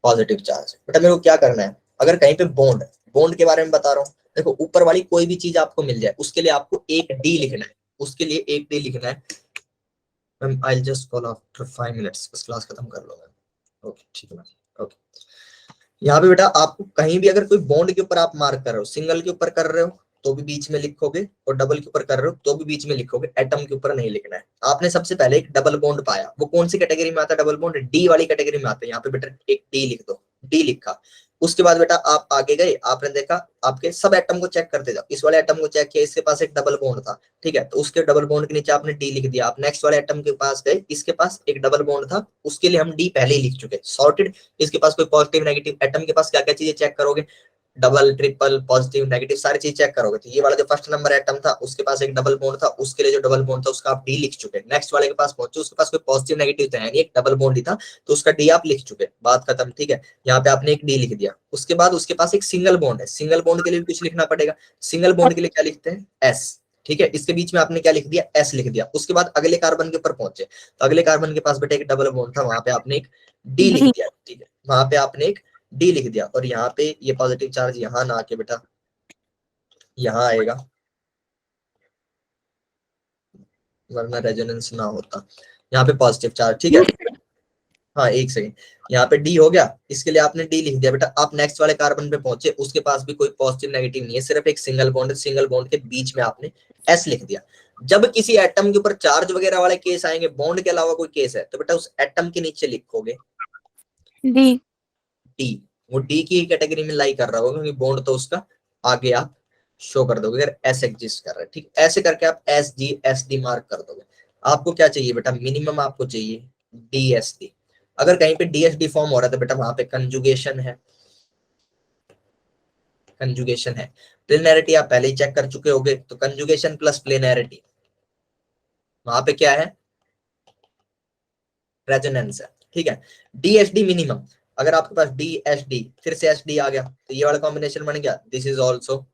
पॉजिटिव चार्ज। बेटा मेरे को क्या करना है, अगर कहीं पे बॉन्ड, बॉन्ड के बारे में बता रहा हूँ, देखो ऊपर वाली कोई भी चीज आपको मिल जाए उसके लिए आपको एक डी लिखना है, उसके लिए एक डी लिखना है। I will just call after 5 minutes, बस क्लास खत्म कर लूंगा। ओके ठीक है मैम, ओके। यहाँ पे बेटा आपको कहीं भी अगर कोई बॉन्ड के ऊपर आप मार्क कर रहे हो, सिंगल के ऊपर कर रहे हो तो भी बीच में लिखोगे और डबल के ऊपर कर रहे हो तो भी बीच में लिखोगे, एटम के ऊपर नहीं लिखना है। आपने सबसे पहले एक डबल बॉन्ड पाया, वो कौन सी कैटेगरी में आता है, डबल बॉन्ड डी वाली कैटेगरी में आता है, यहाँ पे बेटा एक डी लिख दो, डी लिखा। उसके बाद बेटा आप आगे गए, आपने देखा आपके सब एटम को चेक करते जाओ, इस वाले एटम को चेक किया, इसके पास एक डबल बॉन्ड था, ठीक है, तो उसके डबल बॉन्ड के नीचे आपने डी लिख दिया। आप नेक्स्ट वाले एटम के पास गए, इसके पास एक डबल बॉन्ड था, उसके लिए हम डी पहले ही लिख चुके, सॉर्टेड। इसके पास कोई पॉजिटिव नेगेटिव, एटम के पास क्या क्या चीजें चेक करोगे, डबल ट्रिपल पॉजिटिव नेगेटिव सारी चीज चेक करोगे तो ये वाला जो फर्स्ट नंबर एटम था उसके पास एक डबल बॉन्ड था, उसके लिए जो डबल बॉन्ड था उसका आप डी लिख चुके। नेक्स्ट वाले के पास पहुंचे, उसके पास कोई पॉजिटिव नेगेटिव तो है नहीं, एक डबल बॉन्ड ही था तो उसका डी आप लिख चुके, बात खत्म। ठीक है, यहाँ पे आपने एक डी लिख दिया। उसके बाद उसके पास एक सिंगल बॉन्ड है, सिंगल बॉन्ड के लिए भी कुछ लिखना पड़ेगा। सिंगल बॉन्ड के लिए क्या लिखते हैं, एस। ठीक है, इसके बीच में आपने क्या लिख दिया, एस लिख दिया। उसके बाद अगले कार्बन के ऊपर पहुंचे तो अगले कार्बन के पास बेटा एक डबल बॉन्ड था, वहां पे आपने एक डी लिख दिया। ठीक है, वहां पे आपने एक डी लिख दिया और यहाँ पे ये पॉजिटिव चार्ज यहाँ ना आके बेटा यहाँ आएगा, वरना रेजोनेंस ना होता। यहाँ पे पॉजिटिव चार्ज। ठीक है, हाँ एक सेकंड, यहाँ पे डी हो गया, इसके लिए आपने डी लिख दिया बेटा। आप नेक्स्ट वाले कार्बन पे पहुंचे, उसके पास भी कोई पॉजिटिव नेगेटिव नहीं है, सिर्फ एक सिंगल बॉन्ड है, सिंगल बॉन्ड के बीच में आपने एस लिख दिया। जब किसी एटम के ऊपर चार्ज वगैरह वाले केस आएंगे, बॉन्ड के अलावा कोई केस है तो बेटा उस एटम के नीचे लिखोगे डी। डी। वो डी की कैटेगरी में लाई कर रहा होगा क्योंकि बॉन्ड तो उसका आगे आप शो कर दोगे अगर एस एग्जिस्ट कर रहा है। ठीक, ऐसे करके आप एस डी मार्क कर दोगे। आपको क्या चाहिए बेटा, मिनिमम आपको चाहिए डी एस डी। अगर कहीं पे डी एस डी फॉर्म हो रहा है तो बेटा वहां पे कंजुगेशन है, कंजुगेशन है। प्लेनैरिटी आप पहले ही चेक कर चुके होगे, तो कंजुगेशन प्लस प्लेनैरिटी, वहां पे क्या है, रेजोनेंस है। ठीक है, डी एस डी मिनिमम, अगर आपके पास डी एस डी फिर से एस डी आ गया तो ये वाला कॉम्बिनेशन बन गया, दिस इज ऑल्सो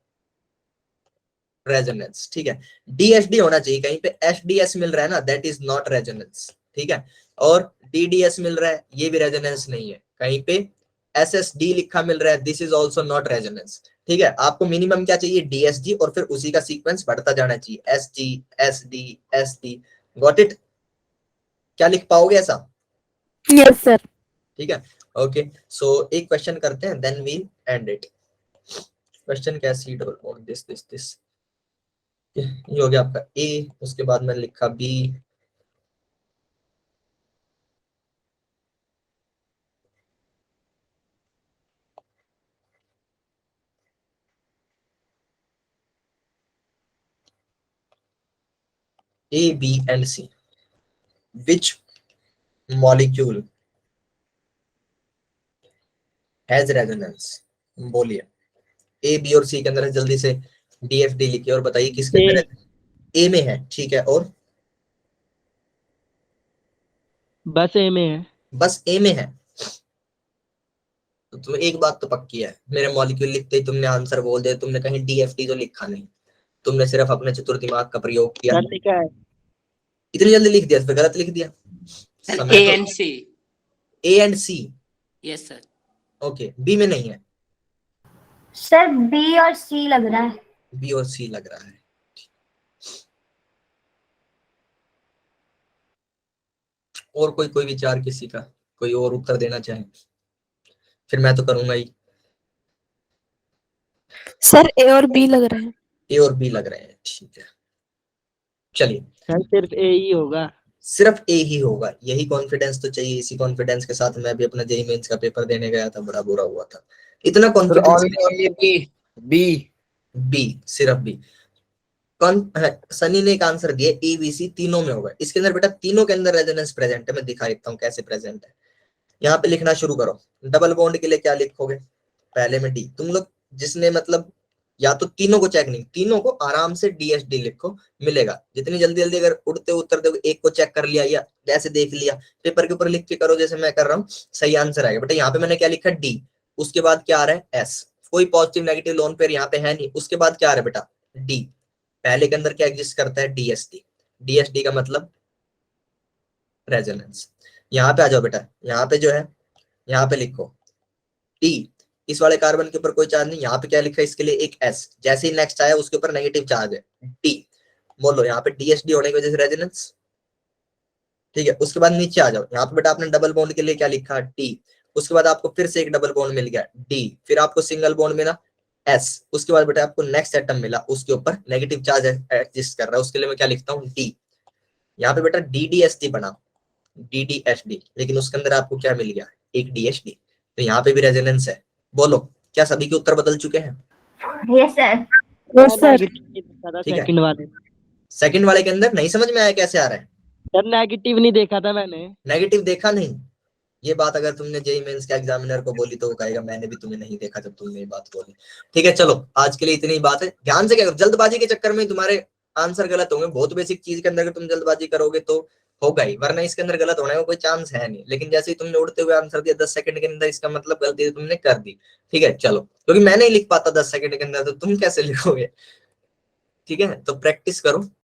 रेजोनेंस। ठीक है, डी एस डी होना चाहिए, कहीं पे एस डी एस मिल रहा है ना, दैट इज नॉट रेजोनेंस। ठीक है, और डी डी एस मिल रहा है, ये भी रेजोनेंस नहीं है। कहीं पे एस एस डी लिखा मिल रहा है, this is also not resonance. ठीक है, आपको मिनिमम क्या चाहिए, डी एस डी, और फिर उसी का सीक्वेंस बढ़ता जाना चाहिए, S G S D S D. Got it? क्या लिख पाओगे ऐसा? Yes sir. ठीक है, ओके। सो एक क्वेश्चन करते हैं, then we end it. Question क्या, C double bond this this this, ये हो गया आपका ए। उसके बाद मैंने लिखा B, A, B and C. Which molecule has resonance? बोलिए, A, B और C के अंदर है, जल्दी से D, F, D लिखिए और बताइए किसके अंदर है। A में है, ठीक है, और बस ए में है। बस A में है। तो तुम्हें एक बात तो पक्की है, मेरे मॉलिक्यूल लिखते ही तुमने आंसर बोल दिया, तुमने कहीं D, F, D तो लिखा नहीं, तुमने सिर्फ अपने चतुर दिमाग का प्रयोग किया। सर लिखा है। इतनी जल्दी लिख दिया, फिर गलत लिख दिया। A and C. A and C, Yes sir. Okay, B में नहीं है, सर बी और सी लग रहा है। B और C लग रहा है। और कोई विचार किसी का, कोई और उत्तर देना चाहे, फिर मैं तो करूंगा ही। सर ए और बी लग रहा है। ए और बी लग रहे हैं, ठीक है, चलिए। सर सिर्फ ए ही होगा। सिर्फ ए ही होगा, यही कॉन्फिडेंस तो चाहिए। इसी कॉन्फिडेंस के साथ मैं भी अपना जेईई मेंस का पेपर देने गया था, बड़ा बुरा हुआ था। इतना कॉन्फिडेंस, बी, सिर्फ बी। सनी ने एक आंसर दिया ए बी सी तीनों में होगा, इसके अंदर बेटा तीनों के अंदर रेजोनेंस प्रेजेंट है। मैं दिखा देता हूँ कैसे प्रेजेंट है। यहाँ पे लिखना शुरू करो। डबल बॉन्ड के लिए क्या लिखोगे, पहले में डी। तुम लोग जिसने मतलब या तो तीनों को चेक नहीं, तीनों को आराम से DSD लिखो, मिलेगा। जितनी जल्दी जल्दी अगर उड़ते उत्तर दोगे, एक को चेक कर लिया या जैसे देख लिया, पेपर के ऊपर लिख के करो जैसे मैं कर रहा हूँ, सही आंसर आएगा। बेटा यहाँ पे मैंने क्या लिखा, डी, उसके बाद क्या आ रहा है, एस। कोई पॉजिटिव नेगेटिव लोन पेयर यहाँ पे है नहीं। उसके बाद क्या आ रहा है बेटा, डी। पहले के अंदर क्या एग्जिस्ट करता है, DSD। DSD का मतलब रेजोनेंस। यहाँ पे आ जाओ बेटा, यहाँ पे जो है, यहाँ पे लिखो टी। इस वाले कार्बन के ऊपर कोई चार्ज नहीं, यहाँ पे क्या लिखा है, इसके लिए एक एस। जैसे ही नेक्स्ट आया उसके ऊपर नेगेटिव चार्ज है, डी। बोलो यहाँ पे DSD होने की वजह से रेजोनेंस। ठीक है, उसके बाद नीचे आ जाओ, यहाँ पे बेटा आपने डबल बॉन्ड के लिए क्या लिखा, टी। उसके बाद आपको फिर से एक डबल बॉन्ड मिल गया, डी। फिर आपको सिंगल बॉन्ड मिला, एस। उसके बाद बेटा आपको नेक्स्ट एटम मिला, उसके ऊपर नेगेटिव चार्ज एग्जिस्ट कर रहा है, उसके लिए मैं क्या लिखता हूँ, डी। यहाँ पे बेटा DDSD बना, DDSD, लेकिन उसके अंदर आपको क्या मिल गया, एक DSD। तो यहाँ पे भी रेजोनेंस है। बोलो, क्या सभी के उत्तर बदल चुके हैं? Yes sir. Yes sir. ठीक है। सेकंड वाले। सेकंड वाले के अंदर नहीं समझ में आया कैसे आ रहा है? सर नेगेटिव नहीं देखा था मैंने। नेगेटिव देखा नहीं, ये बात अगर तुमने जेई मेंस के एग्जामिनर को बोली तो वो कहेगा मैंने भी तुम्हें नहीं देखा जब तुमने ये बात बोली। ठीक है, चलो आज के लिए इतनी ही बात है। ध्यान से क्या करो, जल्दबाजी के चक्कर में तुम्हारे आंसर गलत होंगे। बहुत बेसिक चीज के अंदर अगर तुम जल्दबाजी करोगे तो होगा ही, वरना इसके अंदर गलत होने का कोई चांस है नहीं। लेकिन जैसे ही तुमने उड़ते हुए आंसर दिया 10 सेकंड के अंदर, इसका मतलब गलती तुमने कर दी। ठीक है, चलो, क्योंकि मैं नहीं लिख पाता 10 सेकंड के अंदर, तो तुम कैसे लिखोगे? ठीक है, तो प्रैक्टिस करो।